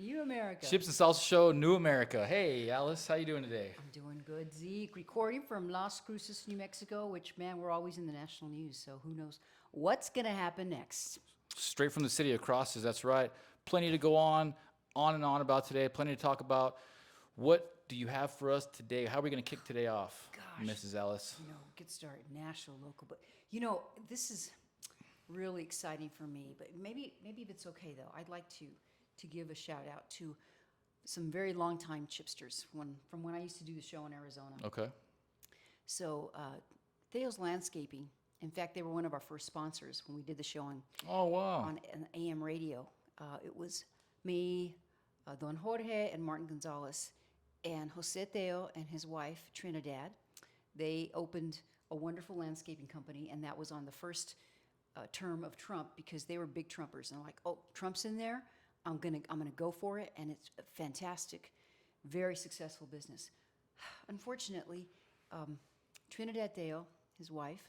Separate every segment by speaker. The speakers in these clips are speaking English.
Speaker 1: New America.
Speaker 2: Chips and Salsa Show, New America. Hey, Alice, how you doing today?
Speaker 1: I'm doing good, Zeke. Recording from Las Cruces, New Mexico, which, man, we're always in the national news, so who knows what's going to happen next.
Speaker 2: Straight from the city of Crosses, that's right. Plenty to go on and on about today. Plenty to talk about. What do you have for us today? How are we going to kick today off,
Speaker 1: Gosh.
Speaker 2: Mrs. Alice?
Speaker 1: Get started, national, local. But, this is really exciting for me. But maybe if it's okay, though, I'd like to give a shout out to some very long-time chipsters from when I used to do the show in Arizona.
Speaker 2: Okay.
Speaker 1: So Theos Landscaping, in fact, they were one of our first sponsors when we did the show
Speaker 2: Oh, wow.
Speaker 1: on an AM radio. It was me, Don Jorge, and Martin Gonzalez, and Jose Theo and his wife, Trinidad. They opened a wonderful landscaping company, and that was on the first term of Trump because they were big Trumpers. And they're like, oh, Trump's in there? I'm gonna go for it, and it's a fantastic, very successful business. Unfortunately, Trinidad Theo, his wife,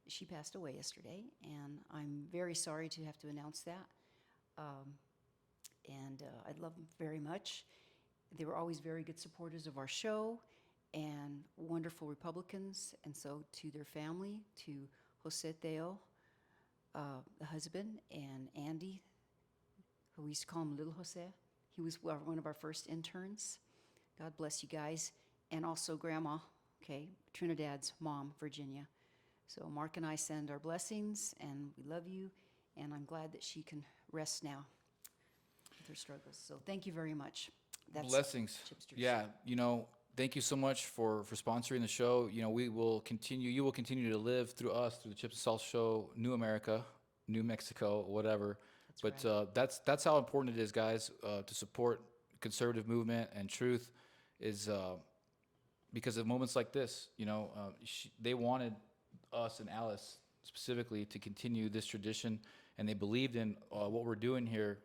Speaker 1: she passed away yesterday, and I'm very sorry to have to announce that. I love them very much. They were always very good supporters of our show and wonderful Republicans. And so to their family, to Jose Theo, the husband, and Andy, who we used to call him Little Jose. He was one of our first interns. God bless you guys. And also Grandma, Trinidad's mom, Virginia. So Mark and I send our blessings, and we love you, and I'm glad that she can rest now with her struggles. So thank you very much. That's
Speaker 2: Blessings.
Speaker 1: Chipsters.
Speaker 2: Yeah, thank you so much for sponsoring the show. You will continue to live through us, through the Chips and Salsa Show, New America, New Mexico, whatever.
Speaker 1: That's
Speaker 2: But
Speaker 1: right.
Speaker 2: that's how important it is, guys, to support conservative movement and truth is because of moments like this. They wanted us and Alice specifically to continue this tradition, and they believed in what we're doing here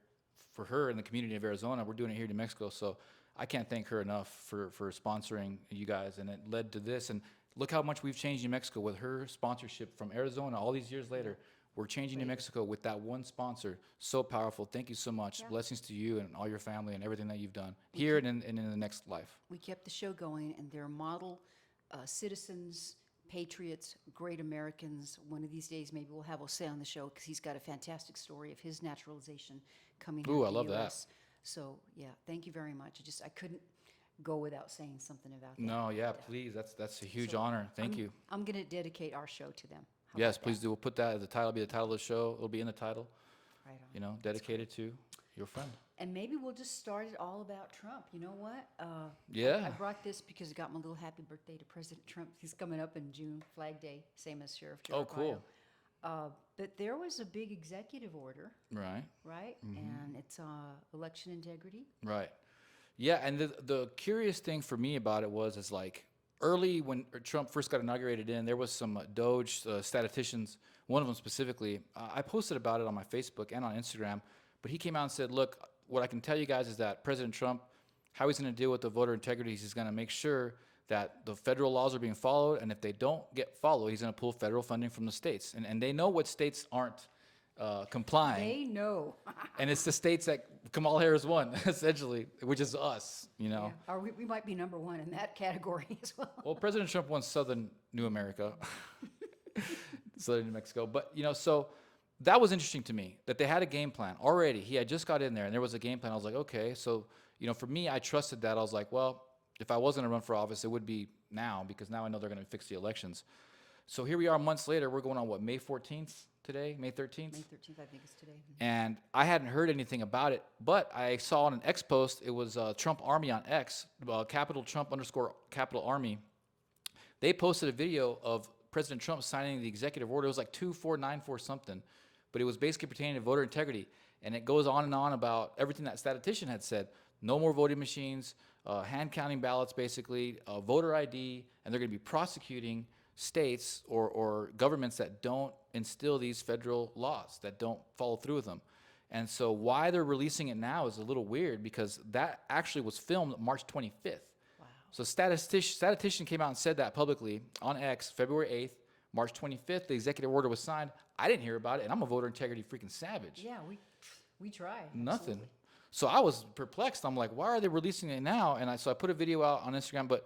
Speaker 2: for her in the community of Arizona. We're doing it here in New Mexico, so I can't thank her enough for sponsoring you guys, and it led to this. And look how much we've changed New Mexico with her sponsorship from Arizona. All these years later, we're changing New Mexico with that one sponsor. So powerful. Thank you so much.
Speaker 1: Yeah.
Speaker 2: Blessings to you and all your family and everything that you've done here and in the next life.
Speaker 1: We kept the show going, and they're model citizens, patriots, great Americans. One of these days, maybe we'll have Jose on the show because he's got a fantastic story of his naturalization coming
Speaker 2: Ooh,
Speaker 1: here
Speaker 2: I
Speaker 1: to
Speaker 2: love
Speaker 1: the
Speaker 2: that.
Speaker 1: U.S. So, yeah, thank you very much. I couldn't go without saying something about that.
Speaker 2: No, yeah, please. That's a huge
Speaker 1: So,
Speaker 2: honor. Thank you.
Speaker 1: I'm going to dedicate our show to them. How
Speaker 2: Yes,
Speaker 1: about
Speaker 2: please
Speaker 1: that?
Speaker 2: do. We'll put that as the title. Be the title of the show. It'll be in the title.
Speaker 1: Right on.
Speaker 2: Dedicated to your friend.
Speaker 1: And maybe we'll just start it all about Trump. You know what?
Speaker 2: Yeah.
Speaker 1: I brought this because I got my little happy birthday to President Trump. He's coming up in June, Flag Day, same as Sheriff Joe
Speaker 2: Oh, cool.
Speaker 1: But there was a big executive order,
Speaker 2: Right.
Speaker 1: right? And it's election integrity.
Speaker 2: Right. Yeah, and the curious thing for me about it is like early when Trump first got inaugurated there was some Doge statisticians, one of them specifically. I posted about it on my Facebook and on Instagram, but he came out and said, look, what I can tell you guys is that President Trump, how he's going to deal with the voter integrity, he's going to make sure that the federal laws are being followed, and if they don't get followed, he's going to pull federal funding from the states. And they know what states aren't complying.
Speaker 1: They know.
Speaker 2: And it's the states that Kamala Harris won, essentially, which is us,
Speaker 1: Yeah. Or we might be number one in that category as well.
Speaker 2: Well, President Trump won Southern New America, Southern New Mexico. But, so that was interesting to me that they had a game plan already. He had just got in there and there was a game plan. I was like, okay. So, for me, I trusted that. I was like, well, if I wasn't to run for office, it would be now because now I know they're going to fix the elections. So here we are months later. We're going on, May 14th today? May 13th?
Speaker 1: May 13th, I think it's today.
Speaker 2: And I hadn't heard anything about it, but I saw on an X post, it was Trump Army on X, capital Trump _ capital Army. They posted a video of President Trump signing the executive order. It was like 2494 something, but it was basically pertaining to voter integrity. And it goes on and on about everything that statistician had said. No more voting machines, hand counting ballots basically, voter ID, and they're going to be prosecuting states or governments that don't instill these federal laws, that don't follow through with them. And so why they're releasing it now is a little weird because that actually was filmed March 25th.
Speaker 1: Wow.
Speaker 2: So statistician came out and said that publicly on X, February 8th, March 25th, the executive order was signed. I didn't hear about it, and I'm a voter integrity freaking savage.
Speaker 1: Yeah, we try.
Speaker 2: Nothing.
Speaker 1: Absolutely.
Speaker 2: So I was perplexed. I'm like, why are they releasing it now? And so I put a video out on Instagram. But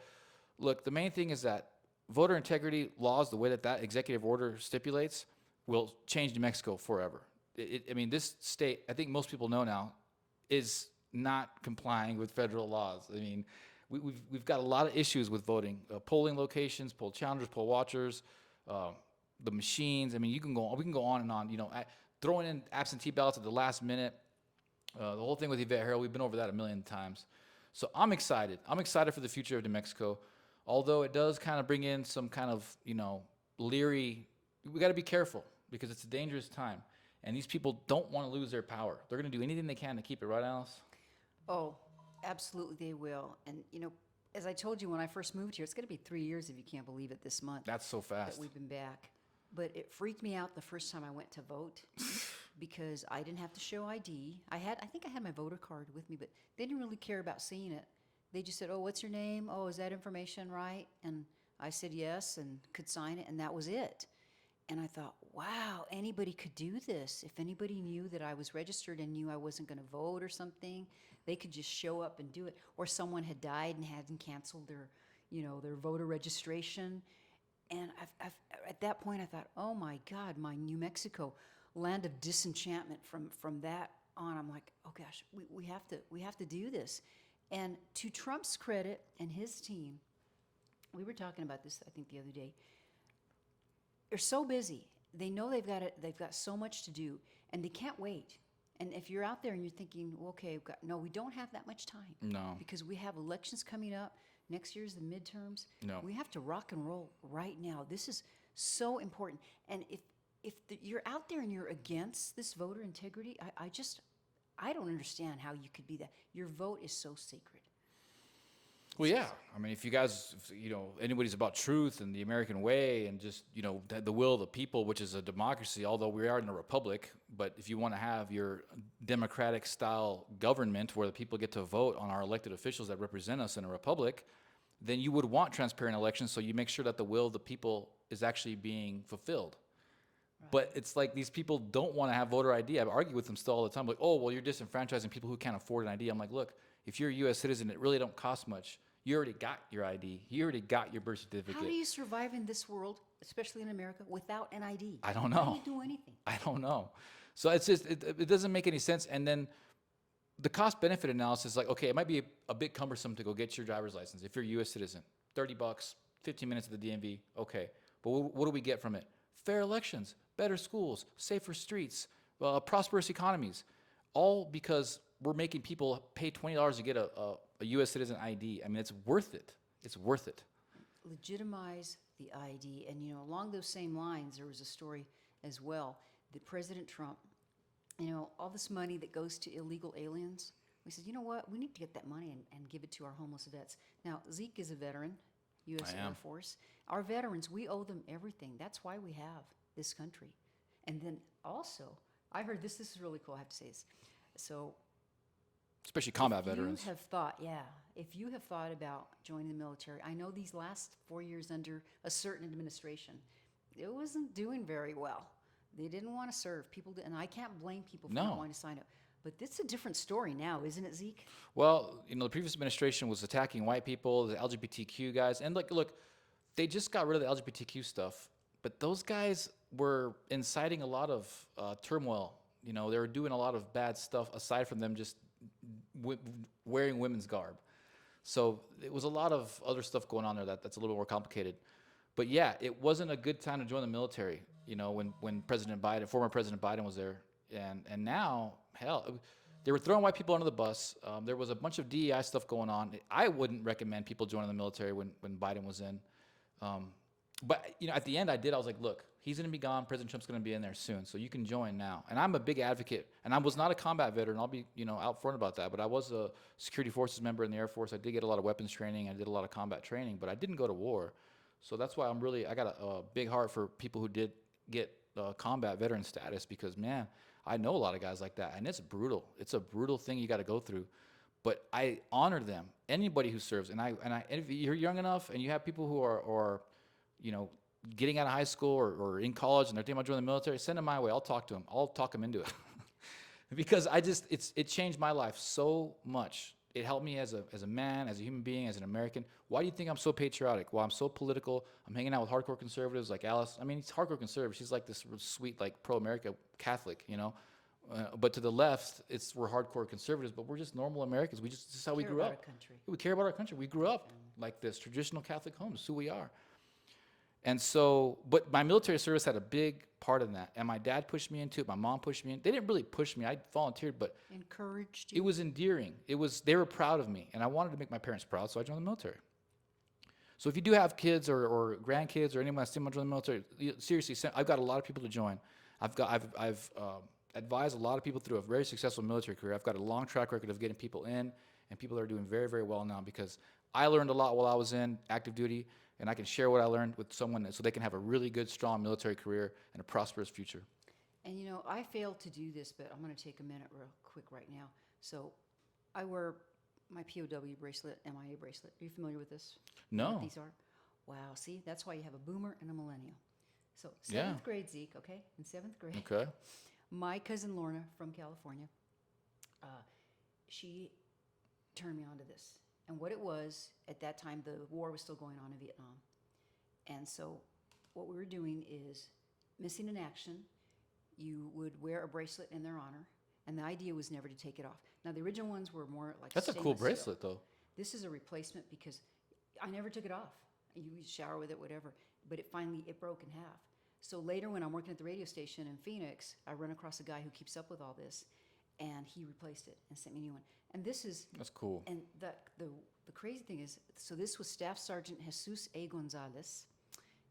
Speaker 2: look, the main thing is that voter integrity laws, the way that executive order stipulates, will change New Mexico forever. I mean, this state, I think most people know now, is not complying with federal laws. I mean, we've got a lot of issues with voting, polling locations, poll challengers, poll watchers, the machines. I mean, we can go on and on. Throwing in absentee ballots at the last minute. The whole thing with Yvette Herrell, we've been over that a million times. So I'm excited. I'm excited for the future of New Mexico, although it does kind of bring in some kind of, leery. We got to be careful because it's a dangerous time. And these people don't want to lose their power. They're going to do anything they can to keep it, right, Alice?
Speaker 1: Oh, absolutely they will. And, as I told you when I first moved here, it's going to be 3 years, if you can't believe it, this month.
Speaker 2: That's so
Speaker 1: That
Speaker 2: fast.
Speaker 1: we've been back. But it freaked me out the first time I went to vote because I didn't have to show ID. I think I had my voter card with me, but they didn't really care about seeing it. They just said, "Oh, what's your name? Oh, is that information right?" And I said yes and could sign it, and that was it. And I thought, wow, anybody could do this. If anybody knew that I was registered and knew I wasn't going to vote or something, they could just show up and do it. Or someone had died and hadn't canceled their voter registration. And at that point, I thought, oh my God, my New Mexico, land of disenchantment. From that on, I'm like, oh gosh, we have to do this. And to Trump's credit and his team, we were talking about this, I think, the other day. They're so busy. They know they've got so much to do, and they can't wait. And if you're out there and you're thinking, well, okay, we don't have that much time.
Speaker 2: No.
Speaker 1: Because we have elections coming up. Next year's the midterms.
Speaker 2: No.
Speaker 1: We have to rock and roll right now. This is so important. And if you're out there and you're against this voter integrity, I don't understand how you could be that. Your vote is so sacred.
Speaker 2: Well, yeah. I mean, if you guys, anybody's about truth and the American way and just, the will of the people, which is a democracy, although we are in a republic, but if you want to have your democratic style government where the people get to vote on our elected officials that represent us in a republic, then you would want transparent elections so you make sure that the will of the people is actually being fulfilled. Right. But it's like these people don't want to have voter ID. I argue with them still all the time, like, oh, well, you're disenfranchising people who can't afford an ID. I'm like, look, if you're a U.S. citizen, it really don't cost much. You already got your ID. You already got your birth certificate.
Speaker 1: How do you survive in this world, especially in America, without an ID?
Speaker 2: I don't know.
Speaker 1: How do you do anything?
Speaker 2: I don't know. So it's just, it doesn't make any sense. And then the cost benefit analysis is like, okay, it might be a bit cumbersome to go get your driver's license if you're a U.S. citizen. $30, 15 minutes at the DMV, okay. But what do we get from it? Fair elections, better schools, safer streets, prosperous economies, all because we're making people pay $20 to get a U.S. citizen ID. I mean, it's worth it. It's worth it.
Speaker 1: Legitimize the ID. And, along those same lines, there was a story as well that President Trump, all this money that goes to illegal aliens, we said, you know what, we need to get that money and give it to our homeless vets. Now, Zeke is a veteran, U.S. Air Force. Our veterans, we owe them everything. That's why we have this country. And then also, I heard this is really cool, I have to say this. So,
Speaker 2: especially combat veterans.
Speaker 1: If you have thought about joining the military, I know these last 4 years under a certain administration, it wasn't doing very well. They didn't want to serve. People did, and I can't blame people for not wanting to sign up. But it's a different story now, isn't it, Zeke?
Speaker 2: Well, the previous administration was attacking white people, the LGBTQ guys. And look, they just got rid of the LGBTQ stuff. But those guys were inciting a lot of turmoil. They were doing a lot of bad stuff aside from them just wearing women's garb. So it was a lot of other stuff going on there that's a little more complicated. But yeah, it wasn't a good time to join the military, when former President Biden was there. And now, hell, they were throwing white people under the bus. There was a bunch of DEI stuff going on. I wouldn't recommend people joining the military when Biden was in. But at the end I was like, look, he's going to be gone. President Trump's going to be in there soon. So you can join now. And I'm a big advocate. And I was not a combat veteran. I'll be, out front about that. But I was a security forces member in the Air Force. I did get a lot of weapons training. I did a lot of combat training, but I didn't go to war. So that's why I got a big heart for people who did get combat veteran status because, man, I know a lot of guys like that. And it's brutal. It's a brutal thing you got to go through. But I honor them, anybody who serves. And if you're young enough and you have people who are getting out of high school or in college and they're thinking about joining the military, send them my way. I'll talk to them. I'll talk them into it. because it changed my life so much. It helped me as a man, as a human being, as an American. Why do you think I'm so patriotic? Well, I'm so political. I'm hanging out with hardcore conservatives like Alice. I mean, it's hardcore conservative. She's like this sweet, like pro-America Catholic, you know. But to the left, we're hardcore conservatives, but we're just normal Americans. This is how we
Speaker 1: Care
Speaker 2: grew
Speaker 1: about
Speaker 2: up.
Speaker 1: our country.
Speaker 2: We care about our country. We grew up like this, traditional Catholic home. It's who we are. And so, but my military service had a big part in that. And my dad pushed me into it. My mom pushed me in. They didn't really push me. I volunteered, but
Speaker 1: Encouraged
Speaker 2: it
Speaker 1: you.
Speaker 2: was endearing. They were proud of me. And I wanted to make my parents proud, so I joined the military. So if you do have kids or grandkids or anyone that's still join the military, seriously, I've got a lot of people to join. I've advised a lot of people through a very successful military career. I've got a long track record of getting people in, and people are doing very, very well now because I learned a lot while I was in active duty, and I can share what I learned with someone so they can have a really good, strong military career and a prosperous future.
Speaker 1: And you know, I failed to do this, but I'm going to take a minute real quick right now. So I wear my POW bracelet, MIA bracelet. Are you familiar with this? You know
Speaker 2: No.
Speaker 1: what these are? Wow, see, that's why you have a boomer and a millennial. So
Speaker 2: Yeah.
Speaker 1: seventh grade, Zeke, okay? In seventh grade,
Speaker 2: Okay.
Speaker 1: my cousin Lorna from California, she turned me on to this. And what it was, at that time, the war was still going on in Vietnam. And so what we were doing is missing in action, you would wear a bracelet in their honor, and the idea was never to take it off. Now, the original ones were more like
Speaker 2: That's a cool
Speaker 1: stainless steel.
Speaker 2: bracelet, though.
Speaker 1: This is a replacement because I never took it off. You shower with it, whatever. But it broke in half. So later when I'm working at the radio station in Phoenix, I run across a guy who keeps up with all this, and he replaced it and sent me a new one. And this is...
Speaker 2: That's cool.
Speaker 1: And the crazy thing is, so this was Staff Sergeant Jesus A. Gonzalez,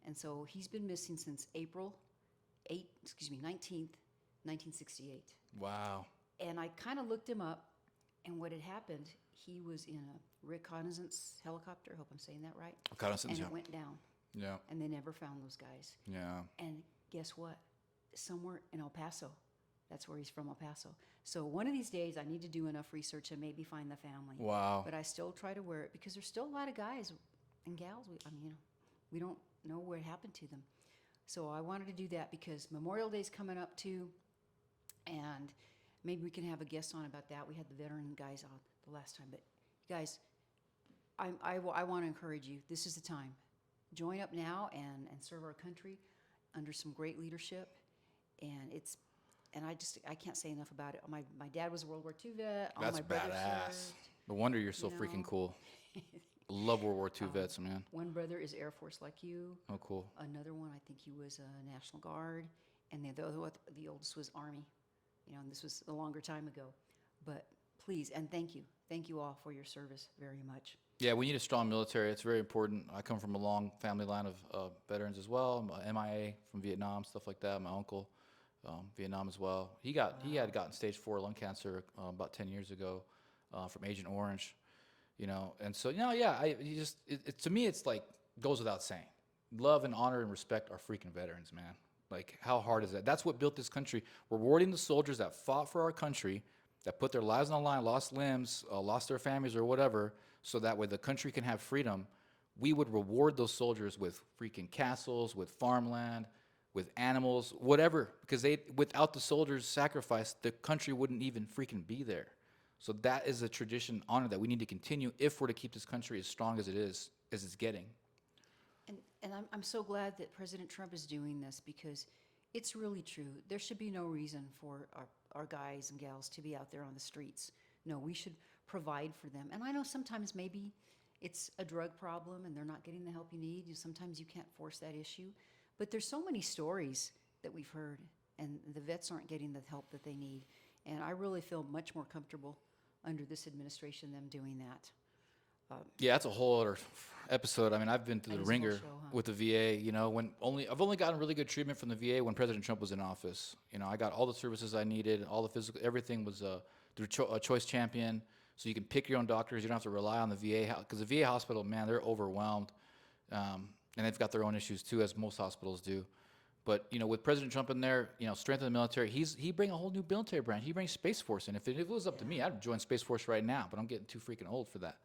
Speaker 1: and so he's been missing since April 19th, 1968.
Speaker 2: Wow.
Speaker 1: And I kind of looked him up, and what had happened, he was in a reconnaissance helicopter, I hope I'm saying that right, and it went down,
Speaker 2: Yeah.
Speaker 1: and they never found those guys.
Speaker 2: Yeah.
Speaker 1: And guess what? Somewhere in El Paso. That's where he's from, El Paso. So one of these days, I need to do enough research and maybe find the family.
Speaker 2: Wow.
Speaker 1: But I still try to wear it because there's still a lot of guys and gals. We don't know what happened to them. So I wanted to do that because Memorial Day's coming up too, and maybe we can have a guest on about that. We had the veteran guys on the last time, but you guys, I want to encourage you. This is the time. Join up now and serve our country under some great leadership, and I can't say enough about it. My dad was a World War II vet. All
Speaker 2: That's
Speaker 1: my brothers
Speaker 2: badass.
Speaker 1: served.
Speaker 2: No wonder you're so
Speaker 1: you
Speaker 2: freaking
Speaker 1: know.
Speaker 2: cool. Love World War II vets, man.
Speaker 1: One brother is Air Force like you.
Speaker 2: Oh, cool.
Speaker 1: Another one, I think he was a National Guard, and the oldest was Army. And this was a longer time ago. But please, and thank you all for your service very much.
Speaker 2: Yeah, we need a strong military. It's very important. I come from a long family line of veterans as well. I'm MIA from Vietnam, stuff like that. My uncle, Vietnam as well. He had gotten stage 4 lung cancer about 10 years ago from Agent Orange. And so to me it's like goes without saying. Love and honor and respect our freaking veterans, man. Like, how hard is that? That's what built this country. Rewarding the soldiers that fought for our country, that put their lives on the line, lost limbs, lost their families or whatever, so that way the country can have freedom. We would reward those soldiers with freaking castles, with farmland, with animals, whatever, because without the soldiers' sacrifice, the country wouldn't even freaking be there. So that is a tradition, honor that we need to continue if we're to keep this country as strong as it is, as it's getting.
Speaker 1: And I'm so glad that President Trump is doing this because it's really true. There should be no reason for our guys and gals to be out there on the streets. No, we should provide for them. And I know sometimes maybe it's a drug problem and they're not getting the help you need. Sometimes you can't force that issue. But there's so many stories that we've heard, and the vets aren't getting the help that they need. And I really feel much more comfortable under this administration them doing that.
Speaker 2: Yeah, that's a whole other episode. I mean, I've been through
Speaker 1: That
Speaker 2: the
Speaker 1: is a whole
Speaker 2: ringer
Speaker 1: show, huh?
Speaker 2: with the VA. I've only gotten really good treatment from the VA when President Trump was in office. I got all the services I needed, all the physical, everything was through a choice champion. So you can pick your own doctors. You don't have to rely on the VA because the VA hospital, man, they're overwhelmed, and they've got their own issues too, as most hospitals do. But with President Trump in there, strengthen the military. He bring a whole new military branch. He brings Space Force in. If it was up to me, I'd join Space Force right now. But I'm getting too freaking old for that.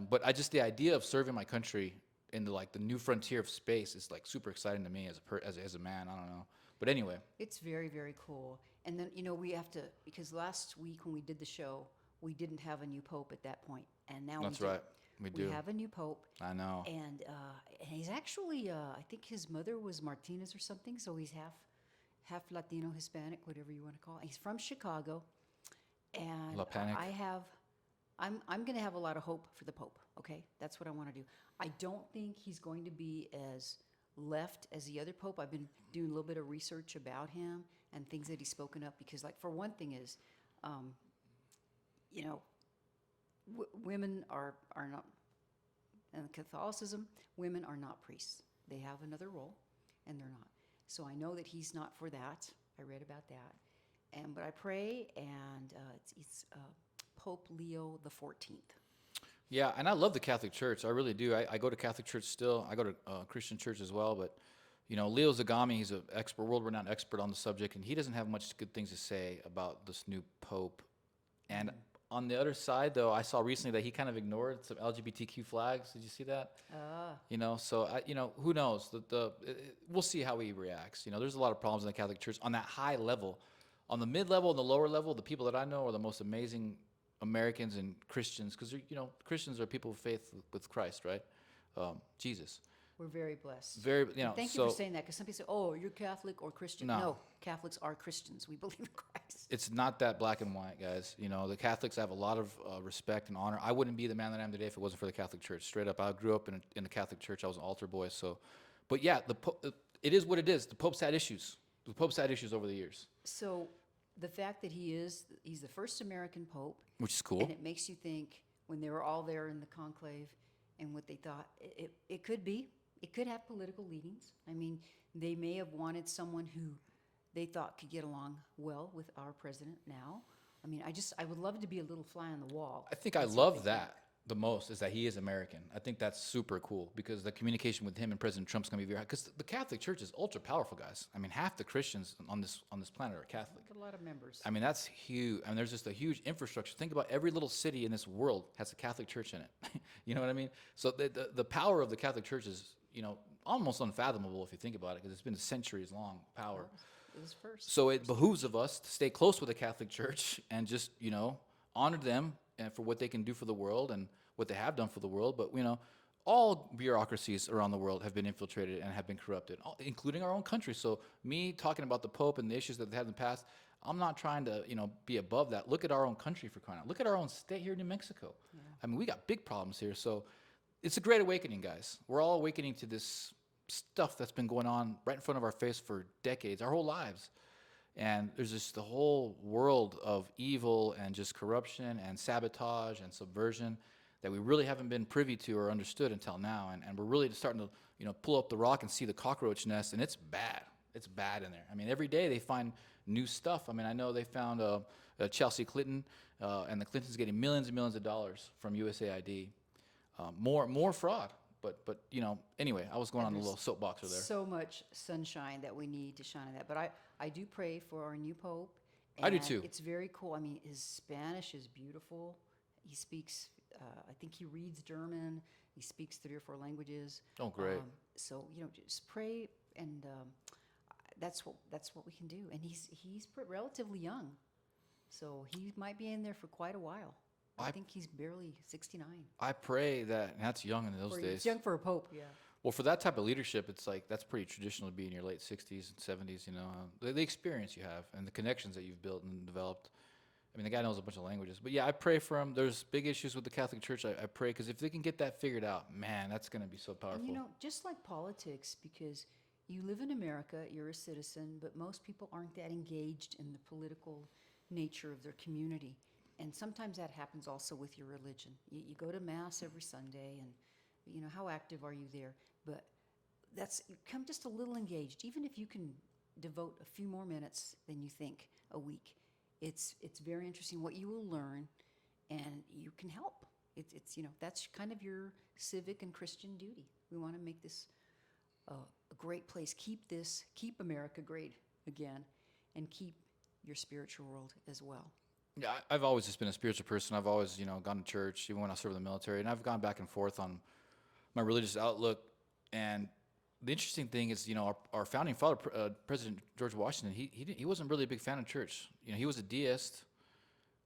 Speaker 2: But the idea of serving my country in the new frontier of space is like super exciting to me as a man. I don't know. But anyway,
Speaker 1: It's very, very cool. And then, we have to, because last week when we did the show, we didn't have a new pope at that point, and now
Speaker 2: That's
Speaker 1: we do.
Speaker 2: right. We do.
Speaker 1: We have a new pope,
Speaker 2: I know.
Speaker 1: and he's actually, I think his mother was Martinez or something, so he's half Latino, Hispanic, whatever you want to call it. He's from Chicago, and
Speaker 2: La Panic.
Speaker 1: I'm going to have a lot of hope for the pope. Okay, that's what I want to do. I don't think he's going to be as left as the other pope. I've been doing a little bit of research about him and things that he's spoken up, because, like, for one thing is, women are not, in Catholicism, women are not priests. They have another role, and they're not. So I know that he's not for that. I read about that, but I pray, and it's Pope Leo the 14th.
Speaker 2: Yeah, and I love the Catholic Church. I really do. I go to Catholic Church still. I go to Christian church as well. But, Leo Zagami, he's an expert, world-renowned expert on the subject, and he doesn't have much good things to say about this new pope. And on the other side, though, I saw recently that he kind of ignored some LGBTQ flags. Did you see that? So who knows? We'll see how he reacts. There's a lot of problems in the Catholic Church on that high level. On the mid-level and the lower level, the people that I know are the most amazing Americans and Christians, because Christians are people of faith with Christ, right? Jesus.
Speaker 1: We're very blessed. Thank you for saying that, because some people say, "Oh, you're Catholic or Christian." No, Catholics are Christians. We believe in Christ.
Speaker 2: It's not that black and white, guys. The Catholics have a lot of respect and honor. I wouldn't be the man that I am today if it wasn't for the Catholic Church. Straight up, I grew up in the Catholic Church. I was an altar boy. So, but yeah, it is what it is. The Pope's had issues. The Pope's had issues over the years.
Speaker 1: So, the fact that he's the first American Pope,
Speaker 2: which is cool,
Speaker 1: and it makes you think, when they were all there in the conclave and what they thought, it could be. It could have political leanings. I mean, they may have wanted someone who they thought could get along well with our president now. I mean, I would love to be a little fly on the wall.
Speaker 2: I think I love that the most, is that he is American. I think that's super cool, because the communication with him and President Trump's going to be very high. Because the Catholic Church is ultra powerful, guys. I mean, half the Christians on this planet are Catholic.
Speaker 1: A lot of members.
Speaker 2: I mean, that's huge. I mean, there's just a huge infrastructure. Think about every little city in this world has a Catholic Church in it. You know what I mean? So the power of the Catholic Church is, almost unfathomable if you think about it, because it's been a centuries-long power.
Speaker 1: It was first.
Speaker 2: So it behooves of us to stay close with the Catholic Church and just, honor them and for what they can do for the world and what they have done for the world. But, all bureaucracies around the world have been infiltrated and have been corrupted, including our own country. So me talking about the Pope and the issues that they had in the past, I'm not trying to, be above that. Look at our own country, for crying out. Look at our own state here in New Mexico. Yeah. I mean, we got big problems here. So it's a great awakening, guys. We're all awakening to this stuff that's been going on right in front of our face for decades, our whole lives. And there's just the whole world of evil and just corruption and sabotage and subversion that we really haven't been privy to or understood until now. And we're really starting to, pull up the rock and see the cockroach nest, and it's bad. It's bad in there. I mean, every day they find new stuff. I mean, I know they found Chelsea Clinton, and the Clintons getting millions and millions of dollars from USAID. More fraud. But anyway, I was going on a little soapbox over there.
Speaker 1: So much sunshine that we need to shine on that. But I do pray for our new Pope.
Speaker 2: I do too.
Speaker 1: It's very cool. I mean, his Spanish is beautiful. He speaks, I think he reads German. He speaks 3 or 4 languages.
Speaker 2: Oh, great.
Speaker 1: So, just pray, and that's what we can do. And he's relatively young. So he might be in there for quite a while. I think he's barely 69. I
Speaker 2: pray that, and that's young in those days.
Speaker 1: It's young for a pope, yeah.
Speaker 2: Well, for that type of leadership, it's like that's pretty traditional to be in your late 60s and 70s, the experience you have and the connections that you've built and developed. I mean, the guy knows a bunch of languages. But yeah, I pray for him. There's big issues with the Catholic Church. I pray, because if they can get that figured out, man, that's going to be so powerful.
Speaker 1: And just like politics, because you live in America, you're a citizen, but most people aren't that engaged in the political nature of their community. And sometimes that happens also with your religion. You go to Mass every Sunday, and how active are you there? But you come just a little engaged. Even if you can devote a few more minutes than you think a week, it's very interesting what you will learn, and you can help. It's that's kind of your civic and Christian duty. We want to make this a great place. Keep America great again, and keep your spiritual world as well.
Speaker 2: Yeah, I've always just been a spiritual person. I've always, gone to church, even when I served in the military, and I've gone back and forth on my religious outlook. And the interesting thing is, our founding father, President George Washington, he wasn't really a big fan of church. He was a deist,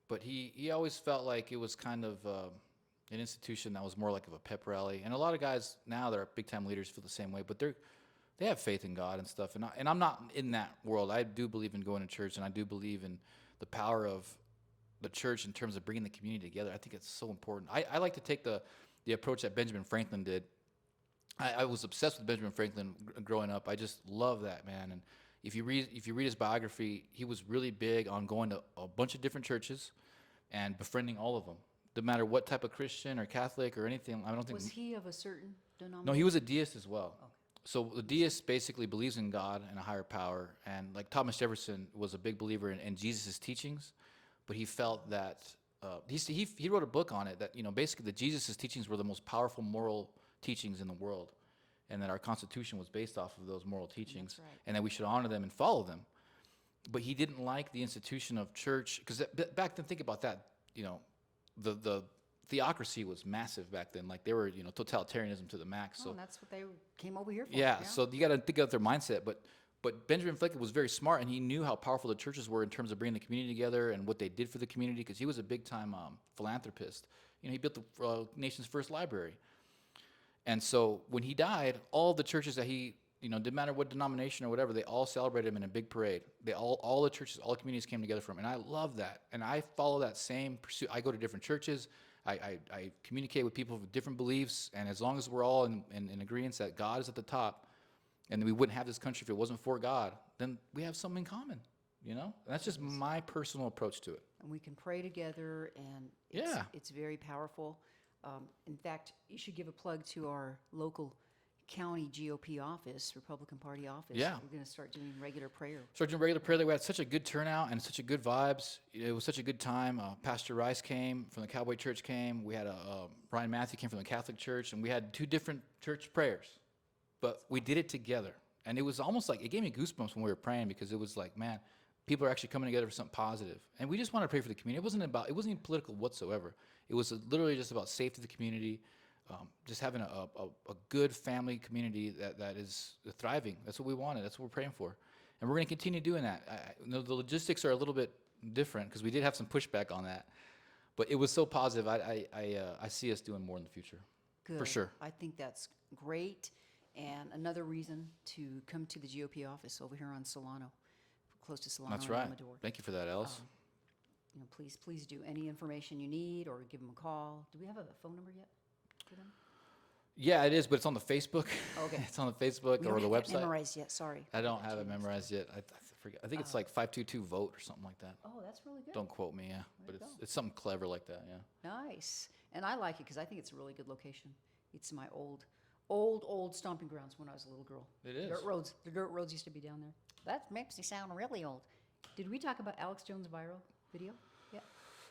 Speaker 2: but he always felt like it was kind of an institution that was more like of a pep rally. And a lot of guys now that are big time leaders feel the same way, but they have faith in God and stuff. And I'm not in that world. I do believe in going to church, and I do believe in the power of the church in terms of bringing the community together. I think it's so important. I like to take the approach that Benjamin Franklin did. I was obsessed with Benjamin Franklin growing up. I just love that man. And if you read his biography, he was really big on going to a bunch of different churches and befriending all of them, no matter what type of Christian or Catholic or anything. I don't think.
Speaker 1: Was he of a certain denomination?
Speaker 2: No, he was a deist as well.
Speaker 1: Okay.
Speaker 2: So the deist basically believes in God and a higher power. And like Thomas Jefferson was a big believer in Jesus' teachings, but he felt that he wrote a book on it that basically that Jesus' teachings were the most powerful moral teachings in the world, and that our Constitution was based off of those moral teachings,
Speaker 1: That's right.
Speaker 2: and that we should honor them and follow them. But he didn't like the institution of church, because back then, think about that, the theocracy was massive back then. Like they were, totalitarianism to the max. So
Speaker 1: and that's what they came over here for.
Speaker 2: yeah, so you got to think of their mindset. But Benjamin Franklin was very smart, and he knew how powerful the churches were in terms of bringing the community together and what they did for the community, because he was a big-time philanthropist. He built the nation's first library. And so when he died, all the churches that he, didn't matter what denomination or whatever, they all celebrated him in a big parade. All the churches, all the communities came together for him. And I love that. And I follow that same pursuit. I go to different churches. I communicate with people with different beliefs. And as long as we're all in agreement that God is at the top, and we wouldn't have this country if it wasn't for God, then we have something in common, And that's just my personal approach to it.
Speaker 1: And we can pray together, and it's very powerful. In fact, you should give a plug to our local county GOP office, Republican Party office.
Speaker 2: Yeah.
Speaker 1: We're going to start doing regular prayer.
Speaker 2: Start doing regular prayer. We had such a good turnout and such a good vibes. It was such a good time. Pastor Rice came from the Cowboy Church came. We had Brian Matthew came from the Catholic Church, and we had 2 different church prayers. But we did it together. And it was almost like, it gave me goosebumps when we were praying, because it was like, man, people are actually coming together for something positive. And we just wanted to pray for the community. It wasn't even political whatsoever. It was literally just about safety of the community, just having a good family community that is thriving. That's what we wanted. That's what we're praying for. And we're going to continue doing that. The logistics are a little bit different, because we did have some pushback on that. But it was so positive. I see us doing more in the future.
Speaker 1: Good.
Speaker 2: For sure.
Speaker 1: I think that's great. And another reason to come to the GOP office over here on Solano, close to Solano
Speaker 2: That's
Speaker 1: and
Speaker 2: right.
Speaker 1: Amador.
Speaker 2: Thank you for that, Alice.
Speaker 1: Please do. Any information you need, or give them a call. Do we have a phone number yet for them?
Speaker 2: Yeah, it is, but it's on the Facebook.
Speaker 1: Okay.
Speaker 2: It's on the Facebook
Speaker 1: We
Speaker 2: or
Speaker 1: don't
Speaker 2: the
Speaker 1: have that
Speaker 2: website.
Speaker 1: memorized yet. Sorry.
Speaker 2: I don't have it memorized yet. I forget. I think it's like 522 vote or something like that.
Speaker 1: Oh, that's really good.
Speaker 2: Don't quote me, yeah. But
Speaker 1: you go.
Speaker 2: it's something clever like that, yeah.
Speaker 1: Nice. And I like it because I think it's a really good location. It's my old stomping grounds when I was a little girl.
Speaker 2: It is.
Speaker 1: Dirt roads. The dirt roads used to be down there. That makes me sound really old. Did we talk about Alex Jones' viral video? Yeah.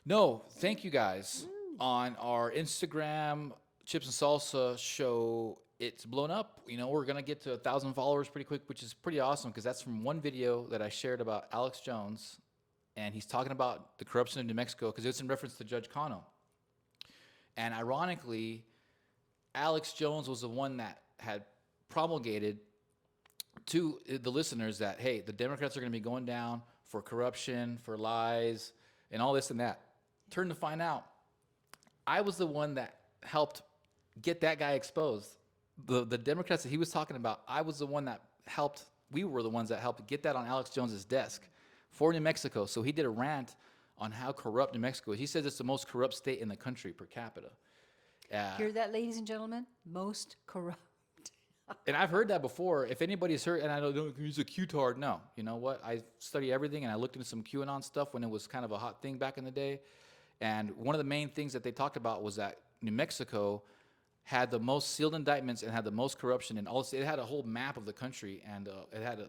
Speaker 2: No, thank you guys. On our Instagram Chips and Salsa show, it's blown up. We're going to get to 1,000 followers pretty quick, which is pretty awesome, because that's from one video that I shared about Alex Jones, and he's talking about the corruption in New Mexico, because it's in reference to Judge Conlon. And ironically, Alex Jones was the one that had promulgated to the listeners that, hey, the Democrats are going to be going down for corruption, for lies, and all this and that. Turn to find out, I was the one that helped get that guy exposed. The Democrats that he was talking about, I was the one that helped, we were the ones that helped get that on Alex Jones's desk for New Mexico. So he did a rant on how corrupt New Mexico is. He says it's the most corrupt state in the country per capita.
Speaker 1: Hear that, ladies and gentlemen? Most corrupt.
Speaker 2: And I've heard that before. If anybody's heard, and I don't use a Q-tard, no. You know what? I study everything, and I looked into some QAnon stuff when it was kind of a hot thing back in the day. And one of the main things that they talked about was that New Mexico had the most sealed indictments and had the most corruption. And also, it had a whole map of the country, and it had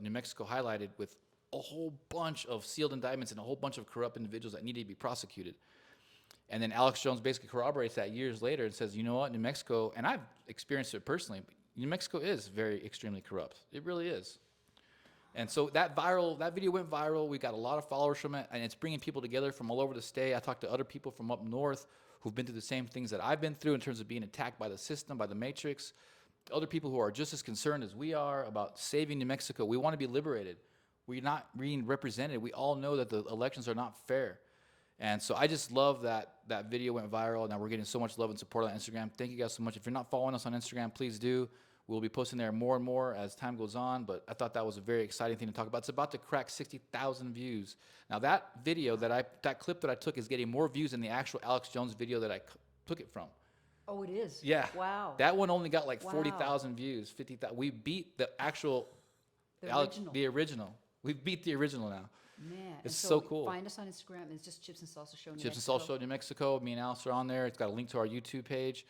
Speaker 2: New Mexico highlighted with a whole bunch of sealed indictments and a whole bunch of corrupt individuals that needed to be prosecuted. And then Alex Jones basically corroborates that years later and says, you know what, New Mexico, and I've experienced it personally, but New Mexico is very extremely corrupt. It really is. And so that video went viral. We got a lot of followers from it, and it's bringing people together from all over the state. I talked to other people from up north who've been through the same things that I've been through in terms of being attacked by the system, by the matrix. other people who are just as concerned as we are about saving New Mexico. We want to be liberated. We're not being represented. We all know that the elections are not fair. And so I just love that that video went viral. Now we're getting so much love and support on Instagram. Thank you guys so much. If you're not following us on Instagram, please do. We'll be posting there more and more as time goes on. But I thought that was a very exciting thing to talk about. It's about to crack 60,000 views. Now that video that clip that I took is getting more views than the actual Alex Jones video that I took it from.
Speaker 1: Oh, it is?
Speaker 2: Yeah.
Speaker 1: Wow.
Speaker 2: That one only got like
Speaker 1: Wow.
Speaker 2: 40,000 views, 50,000. We beat the actual
Speaker 1: The
Speaker 2: original. We beat the original now.
Speaker 1: Man.
Speaker 2: It's
Speaker 1: and
Speaker 2: so cool.
Speaker 1: Find us on Instagram. It's just Chips and Salsa Show New
Speaker 2: Chips and
Speaker 1: Mexico.
Speaker 2: Salt Show New Mexico. Me and Alice are on there. It's got a link to our YouTube page.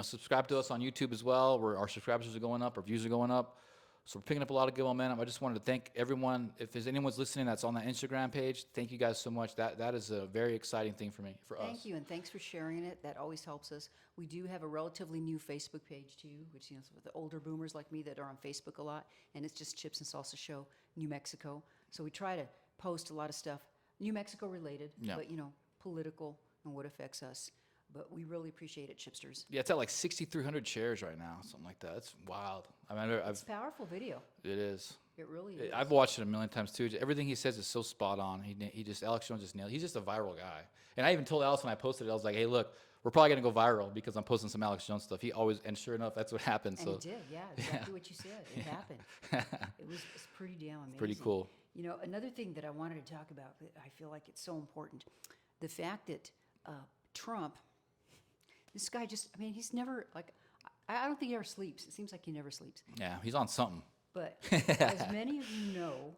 Speaker 2: Subscribe to us on YouTube as well, where our subscribers are going up, our views are going up. So we're picking up a lot of good momentum. I just wanted to thank everyone. If there's anyone's listening that's on that Instagram page, thank you guys so much. That is a very exciting thing for us.
Speaker 1: Thank you, and thanks for sharing it. That always helps us. We do have a relatively new Facebook page too, which is for the older boomers like me that are on Facebook a lot, and it's just Chips and Salsa Show New Mexico. So we try to post a lot of stuff New Mexico related,
Speaker 2: Yeah.
Speaker 1: but political and what affects us. But we really appreciate it, Chipsters.
Speaker 2: Yeah, it's at like 6,300 shares right now, something like that. It's wild. I mean,
Speaker 1: It's a powerful video.
Speaker 2: it is.
Speaker 1: It really is.
Speaker 2: I've watched it a million times too. Everything he says is so spot on. Alex Jones just nailed. He's just a viral guy. And I even told Alice when I posted it, I was like, hey, look, we're probably gonna go viral because I'm posting some Alex Jones stuff. And sure enough, that's what happened.
Speaker 1: And it did, yeah, exactly what you said. It happened. It's pretty damn amazing.
Speaker 2: Pretty cool.
Speaker 1: Another thing that I wanted to talk about, that I feel like it's so important, the fact that Trump, this guy he's never, I don't think he ever sleeps. It seems like he never sleeps.
Speaker 2: Yeah, he's on something.
Speaker 1: But as many of you know,